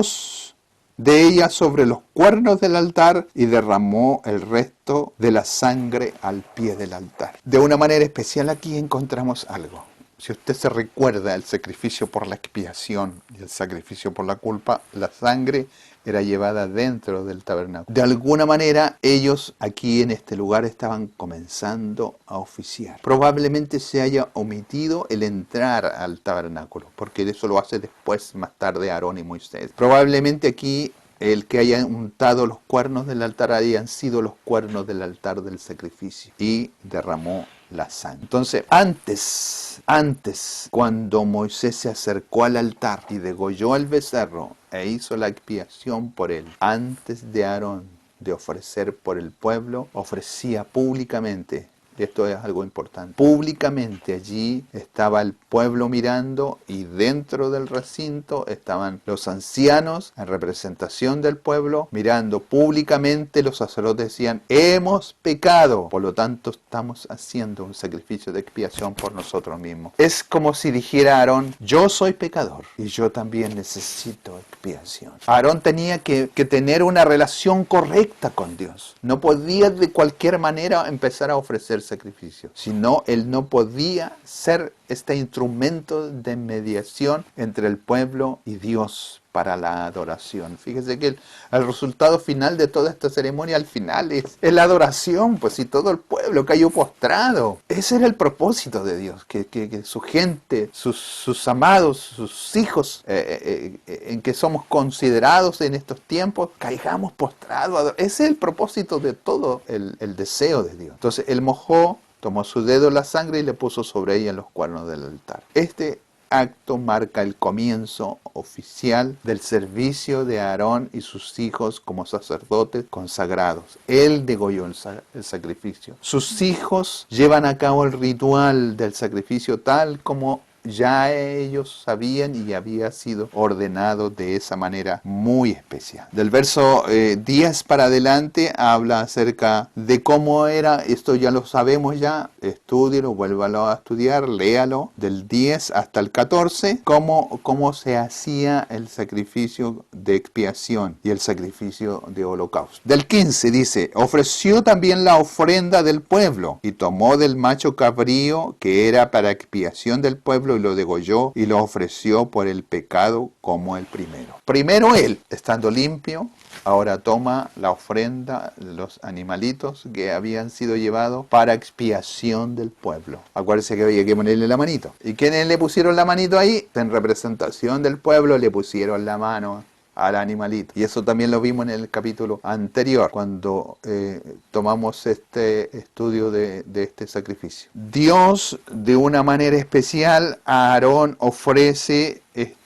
de ella sobre los cuernos del altar y derramó el resto de la sangre al pie del altar. De una manera especial aquí encontramos algo. Si usted se recuerda el sacrificio por la expiación y el sacrificio por la culpa, la sangre era llevada dentro del tabernáculo. De alguna manera ellos aquí en este lugar estaban comenzando a oficiar. Probablemente se haya omitido el entrar al tabernáculo, porque eso lo hace después, más tarde, Aarón y Moisés. Probablemente aquí el que haya untado los cuernos del altar hayan sido los cuernos del altar del sacrificio y derramó la sangre. Entonces, antes, cuando Moisés se acercó al altar y degolló el becerro e hizo la expiación por él, antes de Aarón de ofrecer por el pueblo, ofrecía públicamente. Esto es algo importante. Públicamente allí estaba el pueblo mirando y dentro del recinto estaban los ancianos en representación del pueblo mirando públicamente. Los sacerdotes decían, hemos pecado, por lo tanto estamos haciendo un sacrificio de expiación por nosotros mismos. Es como si dijera Aarón, yo soy pecador y yo también necesito expiación. Aarón tenía que tener una relación correcta con Dios. No podía de cualquier manera empezar a ofrecer sacrificio, sino él no podía ser este instrumento de mediación entre el pueblo y Dios para la adoración. Fíjese que el resultado final de toda esta ceremonia al final es la adoración, pues si todo el pueblo cayó postrado. Ese era el propósito de Dios, que su gente, sus amados, sus hijos, en que somos considerados en estos tiempos, caigamos postrados. Ese es el propósito de todo el deseo de Dios. Entonces él mojó, tomó su dedo la sangre y le puso sobre ella los cuernos del altar. Este acto marca el comienzo oficial del servicio de Aarón y sus hijos como sacerdotes consagrados. Él degolló el sacrificio. Sus hijos llevan a cabo el ritual del sacrificio tal como ya ellos sabían y había sido ordenado de esa manera muy especial. Del verso 10 para adelante habla acerca de cómo era, esto ya lo sabemos ya, estúdielo, vuélvalo a estudiar, léalo, del 10 hasta el 14, cómo se hacía el sacrificio de expiación y el sacrificio de holocausto. Del 15 dice, ofreció también la ofrenda del pueblo y tomó del macho cabrío que era para expiación del pueblo y lo degolló y lo ofreció por el pecado como el primero. Primero él, estando limpio, ahora toma la ofrenda de los animalitos que habían sido llevados para expiación del pueblo. Acuérdense que había que ponerle la manito. ¿Y quiénes le pusieron la manito ahí? En representación del pueblo le pusieron la mano al animalito. Y eso también lo vimos en el capítulo anterior, cuando tomamos este estudio de este sacrificio. Dios, de una manera especial, a Aarón ofrece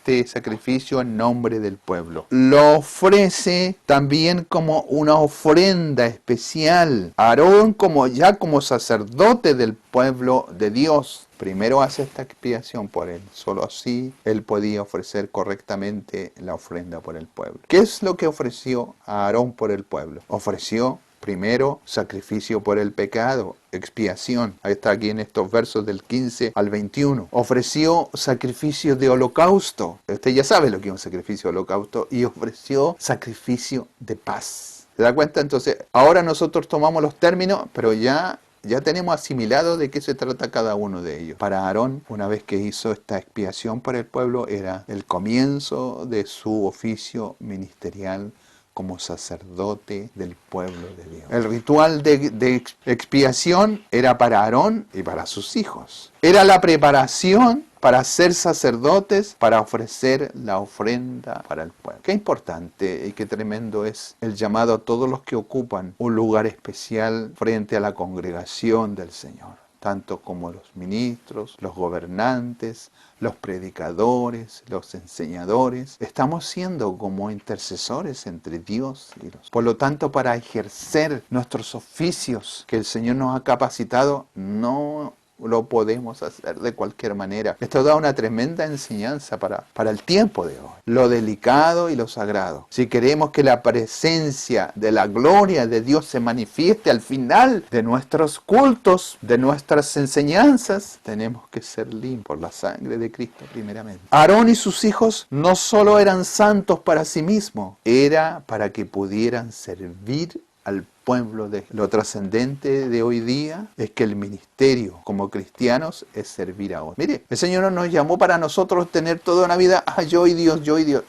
este sacrificio en nombre del pueblo. Lo ofrece también como una ofrenda especial. Aarón, como sacerdote del pueblo de Dios, primero hace esta expiación por él. Solo así él podía ofrecer correctamente la ofrenda por el pueblo. ¿Qué es lo que ofreció Aarón por el pueblo? Ofreció primero sacrificio por el pecado, expiación. Ahí está aquí en estos versos del 15 al 21. Ofreció sacrificio de holocausto. Usted ya sabe lo que es un sacrificio de holocausto. Y ofreció sacrificio de paz. ¿Se da cuenta? Entonces, ahora nosotros tomamos los términos, pero ya tenemos asimilado de qué se trata cada uno de ellos. Para Aarón, una vez que hizo esta expiación por el pueblo, era el comienzo de su oficio ministerial como sacerdote del pueblo de Dios. El ritual de expiación era para Aarón y para sus hijos. Era la preparación para ser sacerdotes, para ofrecer la ofrenda para el pueblo. Qué importante y qué tremendo es el llamado a todos los que ocupan un lugar especial frente a la congregación del Señor, tanto como los ministros, los gobernantes, los predicadores, los enseñadores. Estamos siendo como intercesores entre Dios y los. Por lo tanto, para ejercer nuestros oficios que el Señor nos ha capacitado, no lo podemos hacer de cualquier manera. Esto da una tremenda enseñanza para el tiempo de hoy. Lo delicado y lo sagrado. Si queremos que la presencia de la gloria de Dios se manifieste al final de nuestros cultos, de nuestras enseñanzas, tenemos que ser limpios por la sangre de Cristo primeramente. Aarón y sus hijos no solo eran santos para sí mismos, era para que pudieran servir al pueblo de lo trascendente de hoy día es que el ministerio como cristianos es servir a otros. Mire, el Señor no nos llamó para nosotros tener toda una vida, yo y Dios, yo y Dios.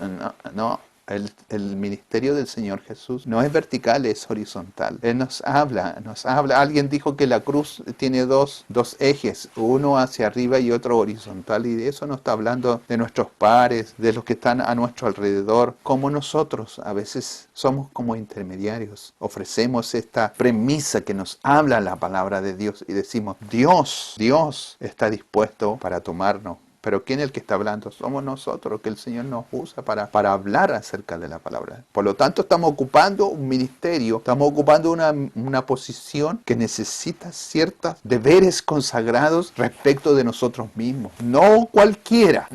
No. El ministerio del Señor Jesús no es vertical, es horizontal. Él nos habla. Alguien dijo que la cruz tiene dos ejes, uno hacia arriba y otro horizontal, y de eso no está hablando de nuestros pares, de los que están a nuestro alrededor, como nosotros a veces somos como intermediarios. Ofrecemos esta premisa que nos habla la palabra de Dios y decimos, Dios está dispuesto para tomarnos. Pero ¿quién es el que está hablando? Somos nosotros, que el Señor nos usa para hablar acerca de la palabra. Por lo tanto, estamos ocupando un ministerio, estamos ocupando una posición que necesita ciertos deberes consagrados respecto de nosotros mismos. No cualquiera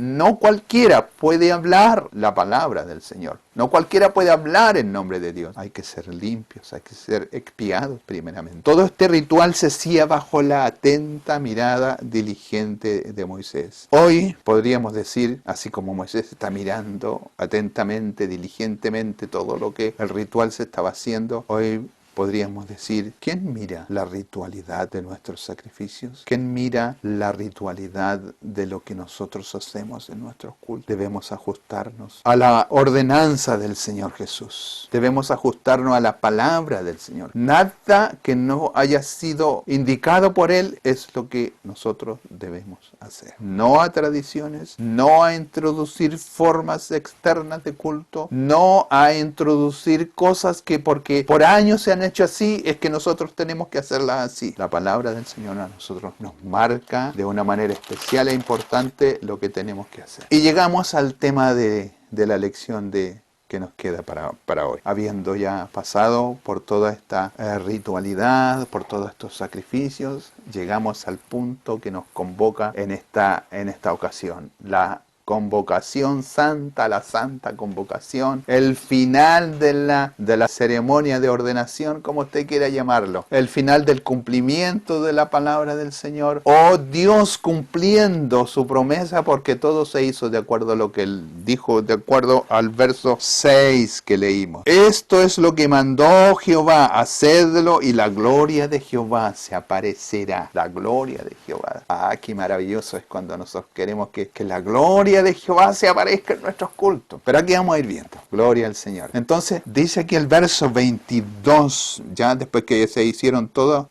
puede hablar la palabra del Señor. No cualquiera puede hablar en nombre de Dios. Hay que ser limpios, hay que ser expiados primeramente. Todo este ritual se hacía bajo la atenta mirada diligente de Moisés. Hoy podríamos decir, así como Moisés está mirando atentamente, diligentemente todo lo que el ritual se estaba haciendo, hoy podríamos decir, ¿quién mira la ritualidad de nuestros sacrificios? ¿Quién mira la ritualidad de lo que nosotros hacemos en nuestros cultos? Debemos ajustarnos a la ordenanza del Señor Jesús. Debemos ajustarnos a la palabra del Señor. Nada que no haya sido indicado por Él es lo que nosotros debemos hacer. No a tradiciones, no a introducir formas externas de culto, no a introducir cosas que porque por años se han hecho así, es que nosotros tenemos que hacerlas así. La palabra del Señor a nosotros nos marca de una manera especial e importante lo que tenemos que hacer. Y llegamos al tema de la lección que nos queda para hoy. Habiendo ya pasado por toda esta ritualidad, por todos estos sacrificios, llegamos al punto que nos convoca en esta ocasión. La convocación santa, la santa convocación, el final de la ceremonia de ordenación, como usted quiera llamarlo, el final del cumplimiento de la palabra del Señor, o Dios cumpliendo su promesa, porque todo se hizo de acuerdo a lo que Él dijo, de acuerdo al verso 6 que leímos. Esto es lo que mandó Jehová, hacedlo y la gloria de Jehová se aparecerá. La gloria de Jehová. Qué maravilloso es cuando nosotros queremos que la gloria de Jehová se aparezca en nuestros cultos. Pero aquí vamos a ir viendo. Gloria al Señor. Entonces, dice aquí el verso 22, ya después que se hicieron todas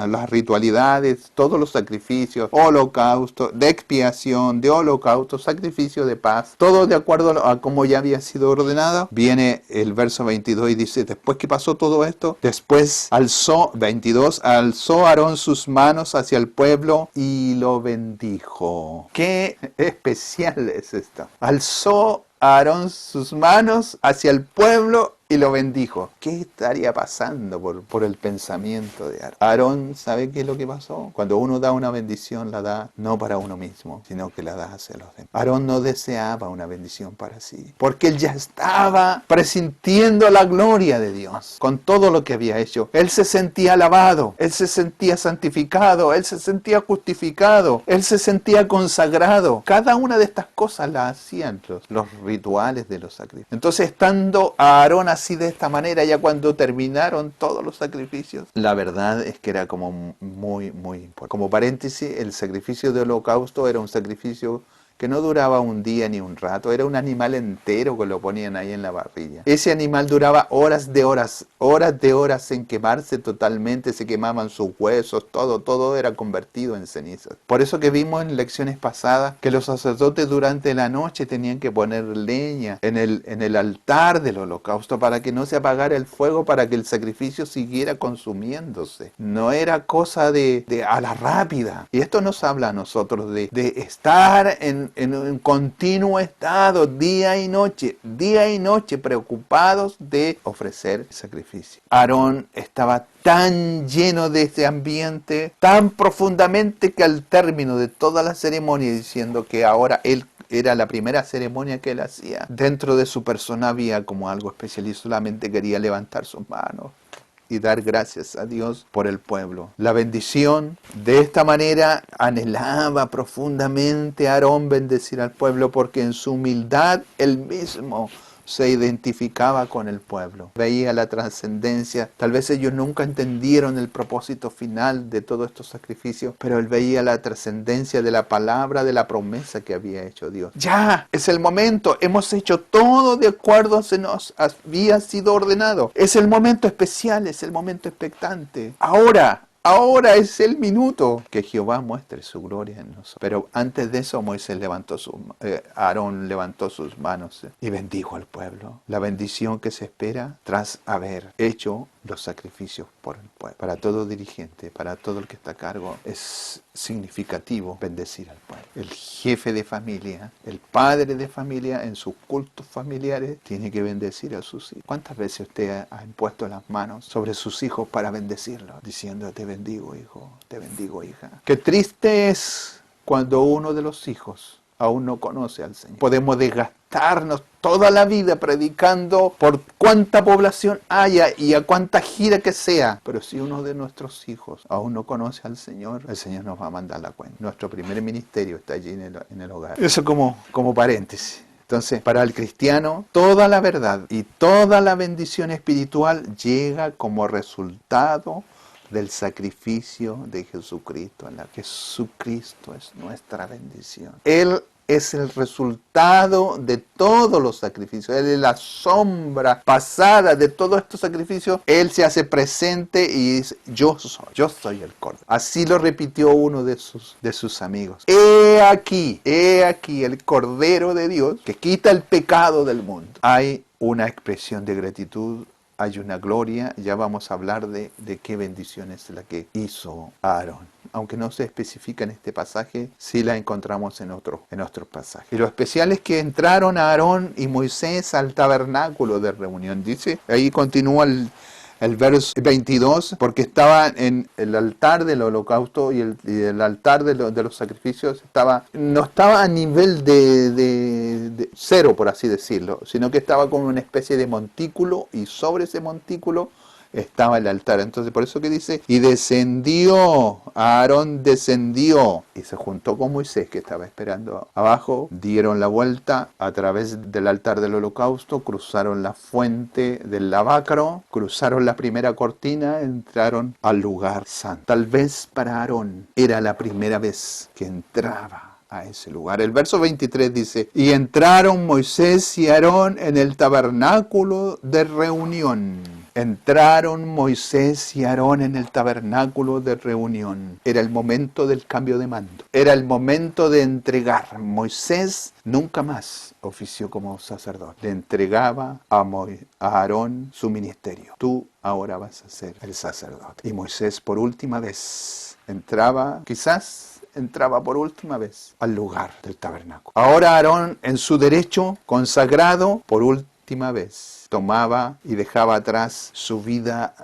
las ritualidades, todos los sacrificios, holocausto, de expiación, de holocausto, sacrificio de paz, todo de acuerdo a como ya había sido ordenado, viene el verso 22 y dice, después que pasó todo esto, después alzó Aarón sus manos hacia el pueblo y lo bendijo. Qué especial es esto. Alzó Aarón sus manos hacia el pueblo y lo bendijo. ¿Qué estaría pasando por el pensamiento de Aarón? Aarón, ¿sabe qué es lo que pasó? Cuando uno da una bendición, la da no para uno mismo, sino que la da hacia los demás. Aarón no deseaba una bendición para sí, porque él ya estaba presintiendo la gloria de Dios con todo lo que había hecho. Él se sentía alabado, él se sentía santificado, él se sentía justificado, él se sentía consagrado. Cada una de estas cosas las hacían los rituales de los sacrificios. Entonces, estando Aarón así de esta manera, ya cuando terminaron todos los sacrificios, la verdad es que era como muy importante. Como paréntesis, el sacrificio de holocausto era un sacrificio que no duraba un día ni un rato, era un animal entero que lo ponían ahí en la parrilla. Ese animal duraba horas de horas en quemarse totalmente, se quemaban sus huesos, todo era convertido en cenizas. Por eso que vimos en lecciones pasadas que los sacerdotes durante la noche tenían que poner leña en el altar del holocausto para que no se apagara el fuego, para que el sacrificio siguiera consumiéndose. No era cosa de a la rápida. Y esto nos habla a nosotros de estar en un continuo estado, día y noche, preocupados de ofrecer sacrificio. Aarón estaba tan lleno de este ambiente, tan profundamente, que al término de toda la ceremonia, diciendo que ahora él era la primera ceremonia que él hacía, dentro de su persona había como algo especial y solamente quería levantar sus manos y dar gracias a Dios por el pueblo. La bendición, de esta manera, anhelaba profundamente a Aarón bendecir al pueblo, porque en su humildad él mismo se identificaba con el pueblo. Veía la trascendencia. Tal vez ellos nunca entendieron el propósito final de todos estos sacrificios, pero él veía la trascendencia de la palabra, de la promesa que había hecho Dios. Ya, es el momento. Hemos hecho todo de acuerdo a se nos había sido ordenado. Es el momento especial, es el momento expectante. Ahora es el minuto que Jehová muestre su gloria en nosotros. Pero antes de eso, Aarón levantó sus manos y bendijo al pueblo. La bendición que se espera tras haber hecho los sacrificios por el pueblo. Para todo dirigente, para todo el que está a cargo, es significativo bendecir al pueblo. El jefe de familia, el padre de familia, en sus cultos familiares, tiene que bendecir a sus hijos. ¿Cuántas veces usted ha impuesto las manos sobre sus hijos para bendecirlos? Diciendo, te bendigo, hijo, te bendigo, hija. Qué triste es cuando uno de los hijos aún no conoce al Señor. Podemos desgastarnos toda la vida predicando por cuánta población haya y a cuánta gira que sea, pero si uno de nuestros hijos aún no conoce al Señor, el Señor nos va a mandar la cuenta. Nuestro primer ministerio está allí en el hogar. Eso como paréntesis. Entonces, para el cristiano, toda la verdad y toda la bendición espiritual llega como resultado del sacrificio de Jesucristo. Jesucristo es nuestra bendición. Él es el resultado de todos los sacrificios. Él es la sombra pasada de todos estos sacrificios. Él se hace presente y dice, yo soy el Cordero. Así lo repitió uno de sus amigos. He aquí el Cordero de Dios que quita el pecado del mundo. Hay una expresión de gratitud, hay una gloria. Ya vamos a hablar de qué bendición es la que hizo Aarón. Aunque no se especifica en este pasaje, sí la encontramos en otros pasajes. Y lo especial es que entraron Aarón y Moisés al tabernáculo de reunión. Dice, ahí continúa el verso 22, porque estaba en el altar del holocausto y el altar de los sacrificios no estaba a nivel de cero, por así decirlo, sino que estaba como una especie de montículo, y sobre ese montículo estaba el altar. Entonces, por eso que dice, y descendió, Aarón descendió y se juntó con Moisés, que estaba esperando abajo. Dieron la vuelta a través del altar del holocausto, cruzaron la fuente del lavacro, cruzaron la primera cortina, entraron al lugar santo. Tal vez para Aarón era la primera vez que entraba a ese lugar. El verso 23 dice, y entraron Moisés y Aarón en el tabernáculo de reunión. Entraron Moisés y Aarón en el tabernáculo de reunión. Era el momento del cambio de mando. Era el momento de entregar. Moisés nunca más ofició como sacerdote. Le entregaba a Aarón su ministerio. Tú ahora vas a ser el sacerdote. Y Moisés por última vez entraba por última vez al lugar del tabernáculo. Ahora Aarón en su derecho consagrado por última vez tomaba y dejaba atrás su vida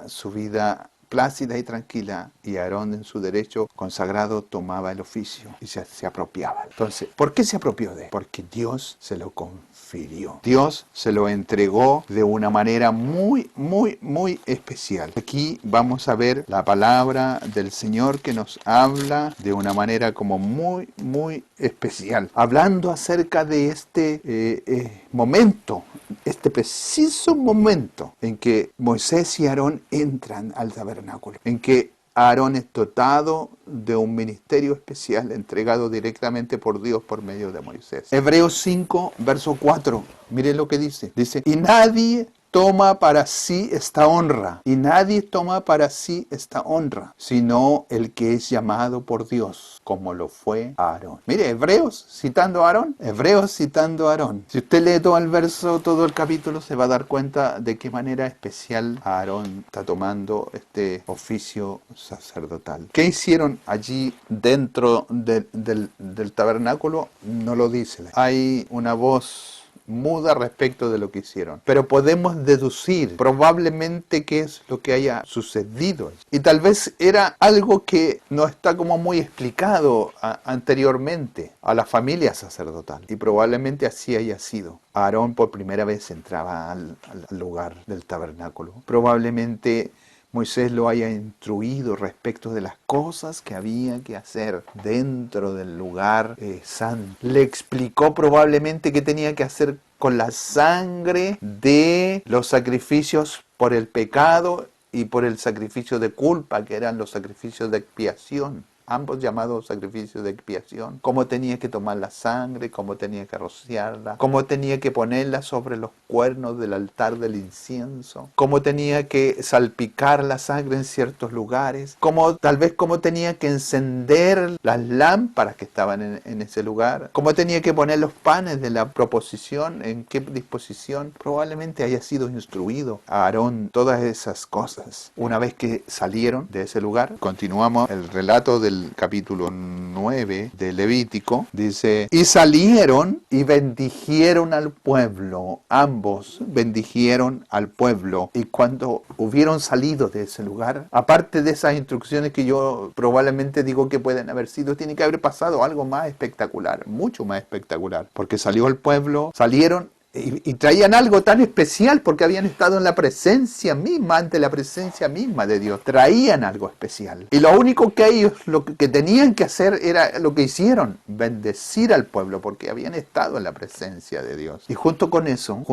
plácida y tranquila, y Aarón en su derecho consagrado tomaba el oficio y se apropiaba. Entonces, ¿por qué se apropió de él? Porque Dios se lo confirió. Dios se lo entregó de una manera muy, muy, muy especial. Aquí vamos a ver la palabra del Señor que nos habla de una manera como muy, muy especial. Hablando acerca de este momento, este preciso momento en que Moisés y Aarón entran al tabernáculo, en que Aarón es dotado de un ministerio especial entregado directamente por Dios por medio de Moisés. Hebreos 5, verso 4, miren lo que dice. Dice, y nadie toma para sí esta honra, sino el que es llamado por Dios, como lo fue Aarón. Mire, Hebreos citando a Aarón. Si usted lee todo el verso, todo el capítulo, se va a dar cuenta de qué manera especial Aarón está tomando este oficio sacerdotal. ¿Qué hicieron allí dentro del tabernáculo? No lo dice. Hay una voz muda respecto de lo que hicieron, pero podemos deducir probablemente qué es lo que haya sucedido, y tal vez era algo que no está como muy explicado anteriormente a la familia sacerdotal, y probablemente así haya sido. Aarón por primera vez entraba al lugar del tabernáculo. Probablemente Moisés lo haya instruido respecto de las cosas que había que hacer dentro del lugar santo. Le explicó probablemente qué tenía que hacer con la sangre de los sacrificios por el pecado y por el sacrificio de culpa, que eran los sacrificios de expiación. Ambos llamados sacrificios de expiación, cómo tenía que tomar la sangre, cómo tenía que rociarla, cómo tenía que ponerla sobre los cuernos del altar del incienso, cómo tenía que salpicar la sangre en ciertos lugares, tal vez cómo tenía que encender las lámparas que estaban en ese lugar, cómo tenía que poner los panes de la proposición, en qué disposición. Probablemente haya sido instruido a Aarón todas esas cosas. Una vez que salieron de ese lugar, continuamos el relato del capítulo 9 de Levítico. Dice, y salieron y bendijeron al pueblo. Ambos bendijeron al pueblo. Y cuando hubieron salido de ese lugar, aparte de esas instrucciones que yo probablemente digo que pueden haber sido, tiene que haber pasado algo más espectacular, mucho más espectacular, porque salió el pueblo, salieron y traían algo tan especial porque habían estado en la presencia misma, ante la presencia misma de Dios. Traían algo especial. Y lo único que ellos lo que tenían que hacer era lo que hicieron, bendecir al pueblo porque habían estado en la presencia de Dios. Y junto con eso,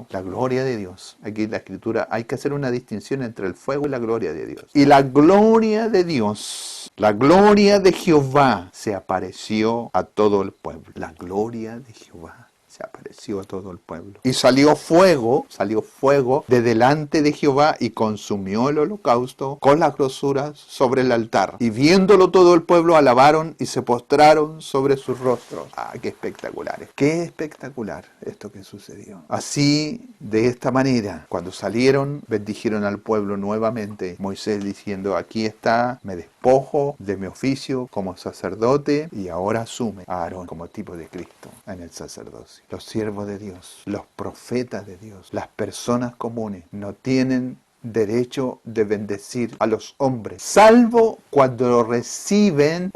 la gloria de Dios. Aquí en la Escritura hay que hacer una distinción entre el fuego y la gloria de Dios. Y la gloria de Dios, la gloria de Jehová se apareció a todo el pueblo. La gloria de Jehová se apareció a todo el pueblo. Y salió fuego de delante de Jehová y consumió el holocausto con las grosuras sobre el altar. Y viéndolo todo el pueblo alabaron y se postraron sobre sus rostros. ¡Ah, qué espectacular! ¡Qué espectacular esto que sucedió! Así, de esta manera, cuando salieron, bendijeron al pueblo nuevamente. Moisés diciendo, aquí está, me despojo de mi oficio como sacerdote, y ahora asume a Aarón como tipo de Cristo en el sacerdocio. Los siervos de Dios, los profetas de Dios, las personas comunes no tienen derecho de bendecir a los hombres, salvo cuando lo reciben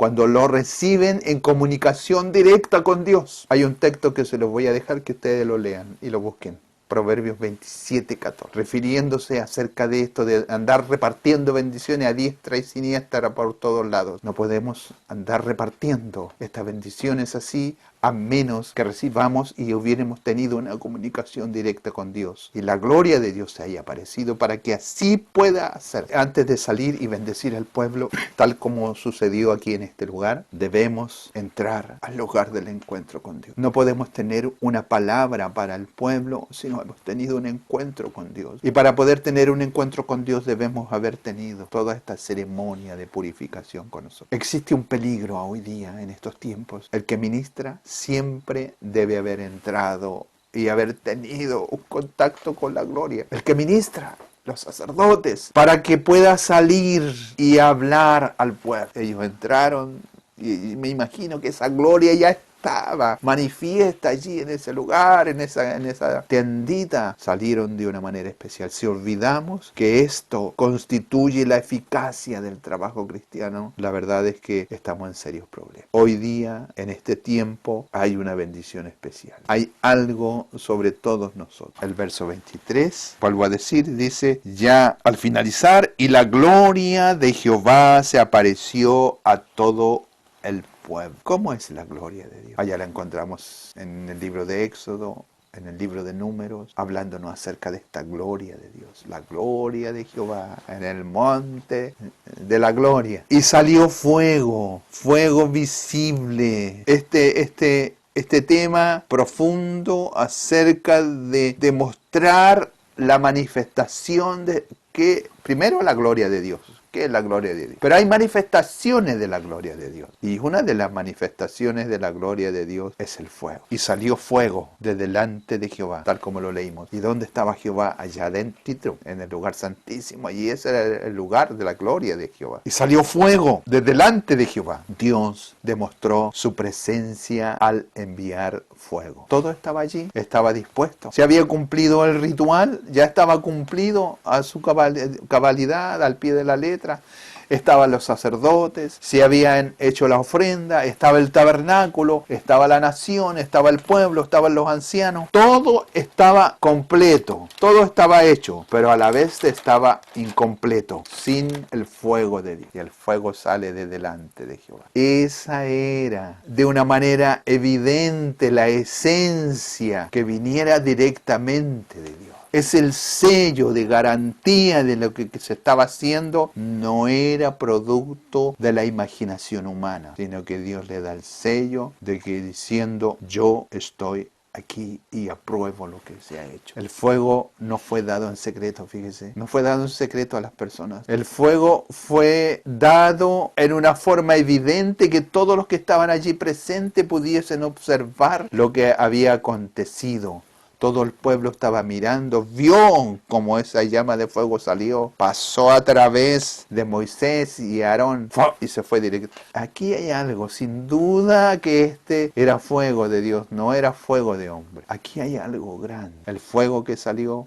en comunicación directa con Dios. Hay un texto que se los voy a dejar que ustedes lo lean y lo busquen. Proverbios 27:14, refiriéndose acerca de esto de andar repartiendo bendiciones a diestra y siniestra por todos lados. No podemos andar repartiendo estas bendiciones así a menos que recibamos y hubiéramos tenido una comunicación directa con Dios y la gloria de Dios se haya aparecido para que así pueda hacer. Antes de salir y bendecir al pueblo, tal como sucedió aquí en este lugar, debemos entrar al lugar del encuentro con Dios. No podemos tener una palabra para el pueblo si no hemos tenido un encuentro con Dios. Y para poder tener un encuentro con Dios debemos haber tenido toda esta ceremonia de purificación con nosotros. Existe un peligro hoy día en estos tiempos. El que ministra siempre debe haber entrado y haber tenido un contacto con la gloria. El que ministra, los sacerdotes, para que pueda salir y hablar al pueblo. Ellos entraron y me imagino que esa gloria ya estaba manifiesta allí en ese lugar, en esa tiendita. Salieron de una manera especial. Si olvidamos que esto constituye la eficacia del trabajo cristiano, la verdad es que estamos en serios problemas. Hoy día, en este tiempo, hay una bendición especial. Hay algo sobre todos nosotros. El verso 23, vuelvo a decir, dice, ya al finalizar, y la gloria de Jehová se apareció a todo el pueblo. ¿Cómo es la gloria de Dios? Allá la encontramos en el libro de Éxodo, en el libro de Números, hablándonos acerca de esta gloria de Dios. La gloria de Jehová en el monte de la gloria. Y salió fuego, fuego visible. Este tema profundo acerca de demostrar la manifestación de que, primero, la gloria de Dios. ¿Qué es la gloria de Dios? Pero hay manifestaciones de la gloria de Dios. Y una de las manifestaciones de la gloria de Dios es el fuego. Y salió fuego de delante de Jehová, tal como lo leímos. ¿Y dónde estaba Jehová? Allá adentro, en el lugar santísimo. Allí ese era el lugar de la gloria de Jehová. Y salió fuego de delante de Jehová. Dios demostró su presencia al enviar fuego. Todo estaba allí, estaba dispuesto. Se había cumplido el ritual, ya estaba cumplido a su cabalidad, al pie de la letra. Estaban los sacerdotes, se habían hecho la ofrenda, estaba el tabernáculo, estaba la nación, estaba el pueblo, estaban los ancianos. Todo estaba completo, todo estaba hecho, pero a la vez estaba incompleto, sin el fuego de Dios. Y el fuego sale de delante de Jehová. Esa era de una manera evidente la esencia que viniera directamente de Dios. Es el sello de garantía de lo que se estaba haciendo. No era producto de la imaginación humana, sino que Dios le da el sello de que diciendo yo estoy aquí y apruebo lo que se ha hecho. El fuego no fue dado en secreto, fíjese. No fue dado en secreto a las personas. El fuego fue dado en una forma evidente que todos los que estaban allí presentes pudiesen observar lo que había acontecido. Todo el pueblo estaba mirando, vio cómo esa llama de fuego salió, pasó a través de Moisés y Aarón y se fue directo. Aquí hay algo, sin duda que este era fuego de Dios, no era fuego de hombre. Aquí hay algo grande. El fuego que salió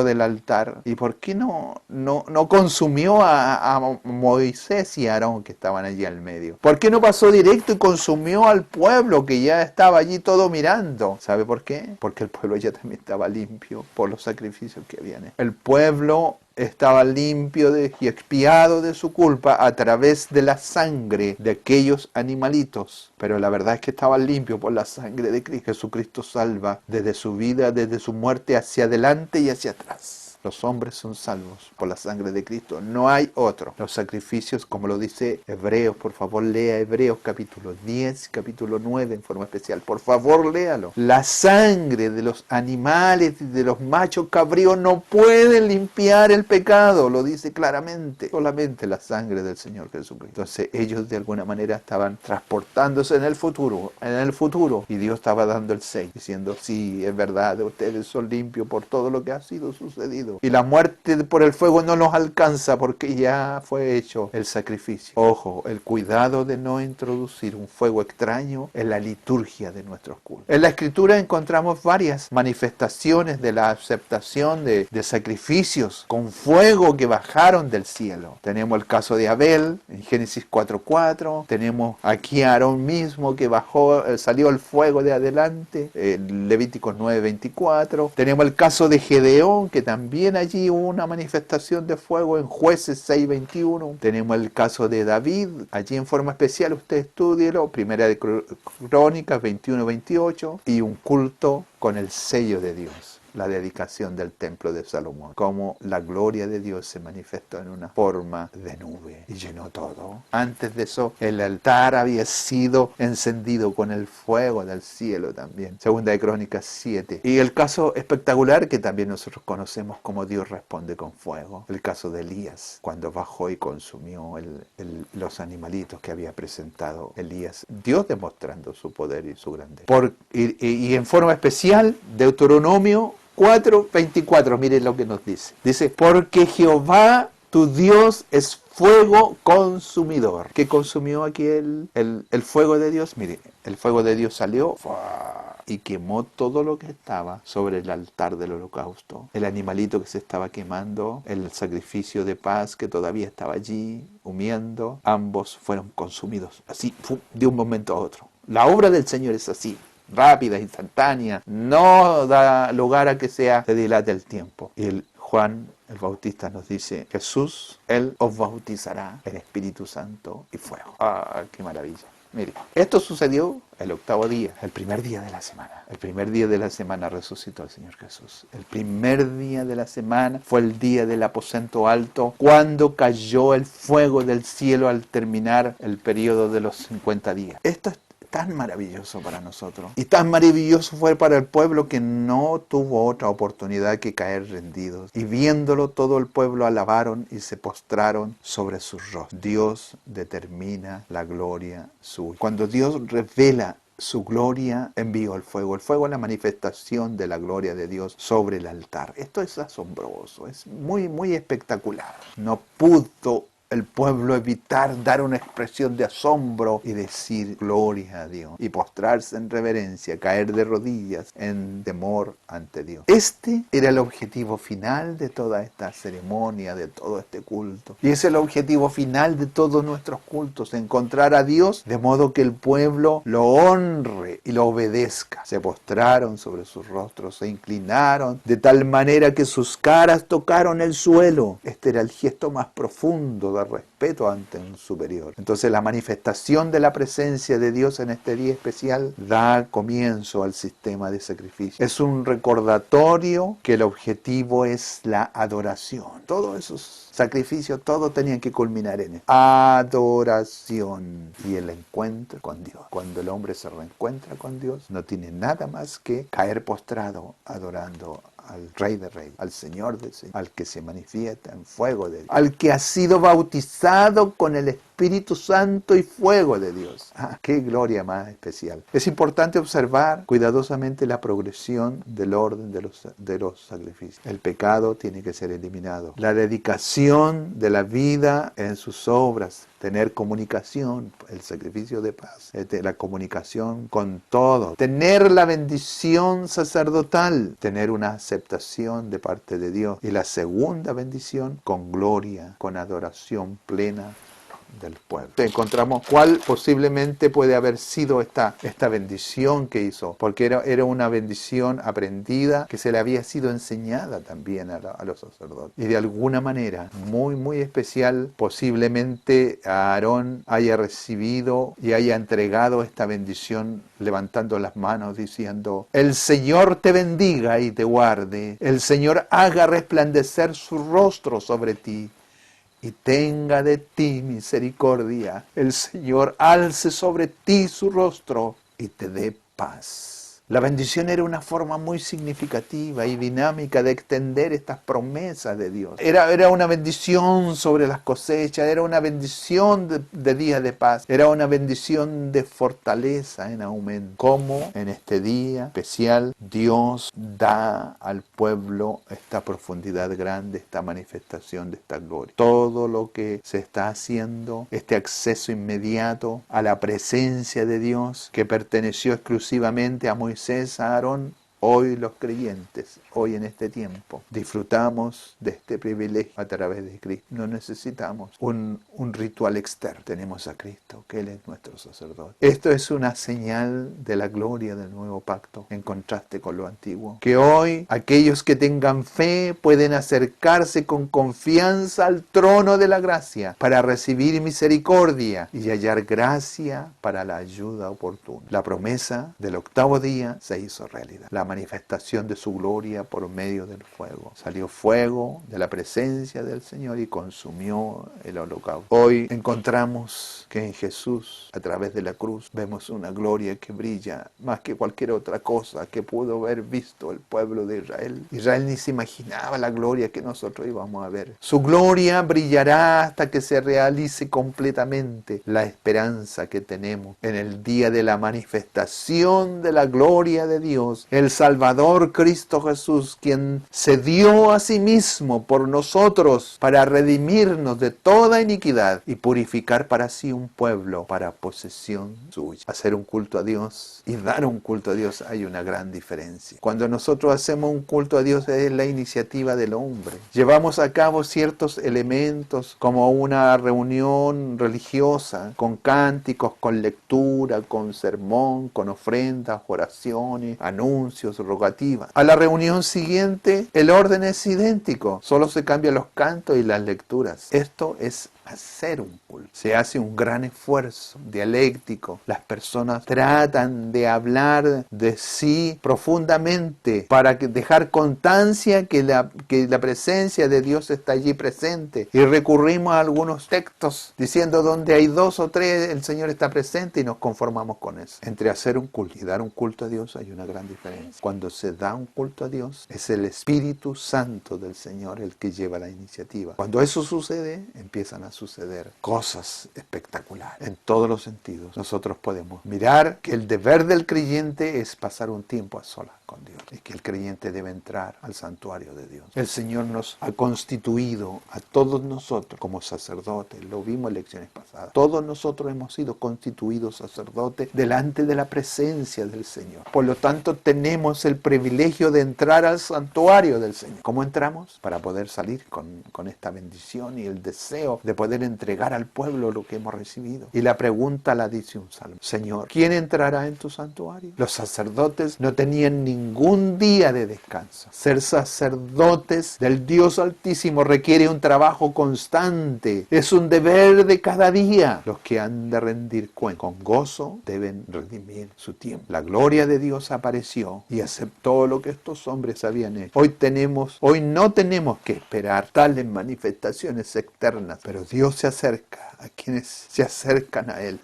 del altar. ¿Y por qué no consumió a Moisés y Aarón que estaban allí al medio? ¿Por qué no pasó directo y consumió al pueblo que ya estaba allí todo mirando? ¿Sabe por qué? Porque el pueblo ya también estaba limpio por los sacrificios que habían hecho. El pueblo estaba limpio y expiado de su culpa a través de la sangre de aquellos animalitos. Pero la verdad es que estaban limpios por la sangre de Cristo. Jesucristo salva desde su vida, desde su muerte hacia adelante y hacia atrás. Los hombres son salvos por la sangre de Cristo. No hay otro. Los sacrificios, como lo dice Hebreos, por favor lea Hebreos capítulo 10, capítulo 9 en forma especial. Por favor léalo. La sangre de los animales y de los machos cabríos no puede limpiar el pecado. Lo dice claramente. Solamente la sangre del Señor Jesucristo. Entonces ellos de alguna manera estaban transportándose en el futuro. Y Dios estaba dando el sello, diciendo, sí, es verdad, ustedes son limpios por todo lo que ha sido sucedido. vencido. Y la muerte por el fuego no nos alcanza porque ya fue hecho el sacrificio. Ojo, el cuidado de no introducir un fuego extraño en la liturgia de nuestros cultos. En la Escritura encontramos varias manifestaciones de la aceptación de sacrificios con fuego que bajaron del cielo. Tenemos el caso de Abel en Génesis 4:4. Tenemos aquí a Aarón mismo que bajó, salió el fuego de adelante, Levíticos 9:24. Tenemos el caso de Gedeón, que también allí hubo una manifestación de fuego en Jueces 6:21. Tenemos el caso de David, allí en forma especial, usted estúdielo, Primera de Crónicas 21:28, y un culto con el sello de Dios. La dedicación del templo de Salomón, como la gloria de Dios se manifestó en una forma de nube y llenó todo. Antes de eso, el altar había sido encendido con el fuego del cielo también. Segunda de Crónicas 7. Y el caso espectacular que también nosotros conocemos como Dios responde con fuego. El caso de Elías, cuando bajó y consumió los animalitos que había presentado Elías. Dios demostrando su poder y su grandeza. Y en forma especial, Deuteronomio 4:24, miren lo que nos dice. Dice, porque Jehová tu Dios es fuego consumidor. ¿Qué consumió aquí el fuego de Dios? Mire, el fuego de Dios salió y quemó todo lo que estaba sobre el altar del holocausto. El animalito que se estaba quemando, el sacrificio de paz que todavía estaba allí, humeando, ambos fueron consumidos, así, de un momento a otro. La obra del Señor es así, rápida, instantánea, no da lugar a que se dilate el tiempo. Y Juan el Bautista nos dice, Jesús, Él os bautizará en Espíritu Santo y fuego. ¡Ah, qué maravilla! Mire, esto sucedió el octavo día, el primer día de la semana. El primer día de la semana resucitó el Señor Jesús. El primer día de la semana fue el día del aposento alto, cuando cayó el fuego del cielo al terminar el periodo de los 50 días. Esto es tan maravilloso para nosotros. Y tan maravilloso fue para el pueblo que no tuvo otra oportunidad que caer rendidos. Y viéndolo, todo el pueblo alabaron y se postraron sobre sus rostros. Dios determina la gloria suya. Cuando Dios revela su gloria, envió el fuego. El fuego es la manifestación de la gloria de Dios sobre el altar. Esto es asombroso, es muy, muy espectacular. No pudo el pueblo evitar dar una expresión de asombro y decir gloria a Dios, y postrarse en reverencia, caer de rodillas en temor ante Dios. Este era el objetivo final de toda esta ceremonia, de todo este culto. Y es el objetivo final de todos nuestros cultos, encontrar a Dios de modo que el pueblo lo honre y lo obedezca. Se postraron sobre sus rostros, se inclinaron de tal manera que sus caras tocaron el suelo. Este era el gesto más profundo de respeto ante un superior. Entonces la manifestación de la presencia de Dios en este día especial da comienzo al sistema de sacrificio. Es un recordatorio que el objetivo es la adoración. Todos esos sacrificios, todos tenían que culminar en adoración y el encuentro con Dios. Cuando el hombre se reencuentra con Dios, no tiene nada más que caer postrado adorando al Rey de Reyes, al Señor de Señores, al que se manifiesta en fuego de Dios, al que ha sido bautizado con el Espíritu Santo y fuego de Dios. ¡Ah, qué gloria más especial! Es importante observar cuidadosamente la progresión del orden de los sacrificios. El pecado tiene que ser eliminado. La dedicación de la vida en sus obras, tener comunicación, el sacrificio de paz, la comunicación con todo, tener la bendición sacerdotal, tener una aceptación de parte de Dios, y la segunda bendición con gloria, con adoración plena del pueblo. Encontramos cuál posiblemente puede haber sido esta bendición que hizo, porque era una bendición aprendida que se le había sido enseñada también a los sacerdotes. Y de alguna manera muy, muy especial, posiblemente Aarón haya recibido y haya entregado esta bendición levantando las manos diciendo: el Señor te bendiga y te guarde, el Señor haga resplandecer su rostro sobre ti y tenga de ti misericordia. El Señor alce sobre ti su rostro y te dé paz. La bendición era una forma muy significativa y dinámica de extender estas promesas de Dios. Era una bendición sobre las cosechas, era una bendición de días de paz, era una bendición de fortaleza en aumento. Como en este día especial Dios da al pueblo esta profundidad grande, esta manifestación de esta gloria. Todo lo que se está haciendo, este acceso inmediato a la presencia de Dios que perteneció exclusivamente a Moisés, a Aarón, hoy los creyentes, hoy en este tiempo, disfrutamos de este privilegio a través de Cristo. No necesitamos un ritual externo. Tenemos a Cristo, que Él es nuestro sacerdote. Esto es una señal de la gloria del nuevo pacto, en contraste con lo antiguo. Que hoy aquellos que tengan fe pueden acercarse con confianza al trono de la gracia para recibir misericordia y hallar gracia para la ayuda oportuna. La promesa del octavo día se hizo realidad. La manifestación de su gloria por medio del fuego. Salió fuego de la presencia del Señor y consumió el holocausto. Hoy encontramos que en Jesús, a través de la cruz, vemos una gloria que brilla más que cualquier otra cosa que pudo haber visto el pueblo de Israel. Israel ni se imaginaba la gloria que nosotros íbamos a ver. Su gloria brillará hasta que se realice completamente la esperanza que tenemos en el día de la manifestación de la gloria de Dios. El Salvador Cristo Jesús, quien se dio a sí mismo por nosotros para redimirnos de toda iniquidad y purificar para sí un pueblo para posesión suya. Hacer un culto a Dios y dar un culto a Dios hay una gran diferencia. Cuando nosotros hacemos un culto a Dios es la iniciativa del hombre. Llevamos a cabo ciertos elementos como una reunión religiosa con cánticos, con lectura, con sermón, con ofrendas, oraciones, anuncios, rogativas. A la reunión siguiente el orden es idéntico, solo se cambian los cantos y las lecturas. Esto es hacer un culto. Se hace un gran esfuerzo dialéctico. Las personas tratan de hablar de sí profundamente para dejar constancia que la presencia de Dios está allí presente. Y recurrimos a algunos textos diciendo donde hay 2 o 3 el Señor está presente y nos conformamos con eso. Entre hacer un culto y dar un culto a Dios hay una gran diferencia. Cuando se da un culto a Dios es el Espíritu Santo del Señor el que lleva la iniciativa. Cuando eso sucede, empiezan a suceder cosas espectaculares en todos los sentidos. Nosotros podemos mirar que el deber del creyente es pasar un tiempo a solas con Dios y que el creyente debe entrar al santuario de Dios. El Señor nos ha constituido a todos nosotros como sacerdotes, lo vimos en lecciones pasadas. Todos nosotros hemos sido constituidos sacerdotes delante de la presencia del Señor. Por lo tanto, tenemos el privilegio de entrar al santuario del Señor. ¿Cómo entramos? Para poder salir con esta bendición y el deseo de poder entregar al pueblo lo que hemos recibido. Y la pregunta la dice un salmo. Señor, ¿quién entrará en tu santuario? Los sacerdotes no tenían ningún día de descanso. Ser sacerdotes del Dios Altísimo requiere un trabajo constante. Es un deber de cada día. Los que han de rendir cuenta con gozo deben redimir su tiempo. La gloria de Dios apareció y aceptó lo que estos hombres habían hecho. Hoy no tenemos que esperar tales manifestaciones externas, pero Dios se acerca a quienes se acercan a Él.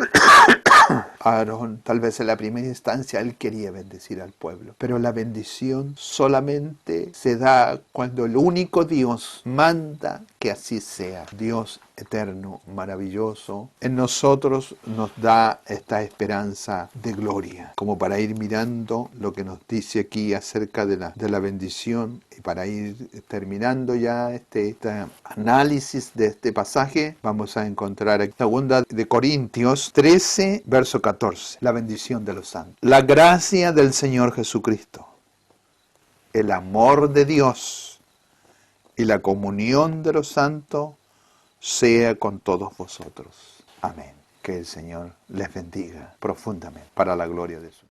Aarón, tal vez en la primera instancia, él quería bendecir al pueblo, pero la bendición solamente se da cuando el único Dios manda que así sea. Dios eterno, maravilloso, en nosotros nos da esta esperanza de gloria, como para ir mirando lo que nos dice aquí acerca de la bendición y para ir terminando ya este análisis de este pasaje. Vamos a encontrar en 2 de Corintios 13, verso 14, la bendición de los santos. La gracia del Señor Jesucristo, el amor de Dios y la comunión de los santos sea con todos vosotros. Amén. Que el Señor les bendiga profundamente para la gloria de su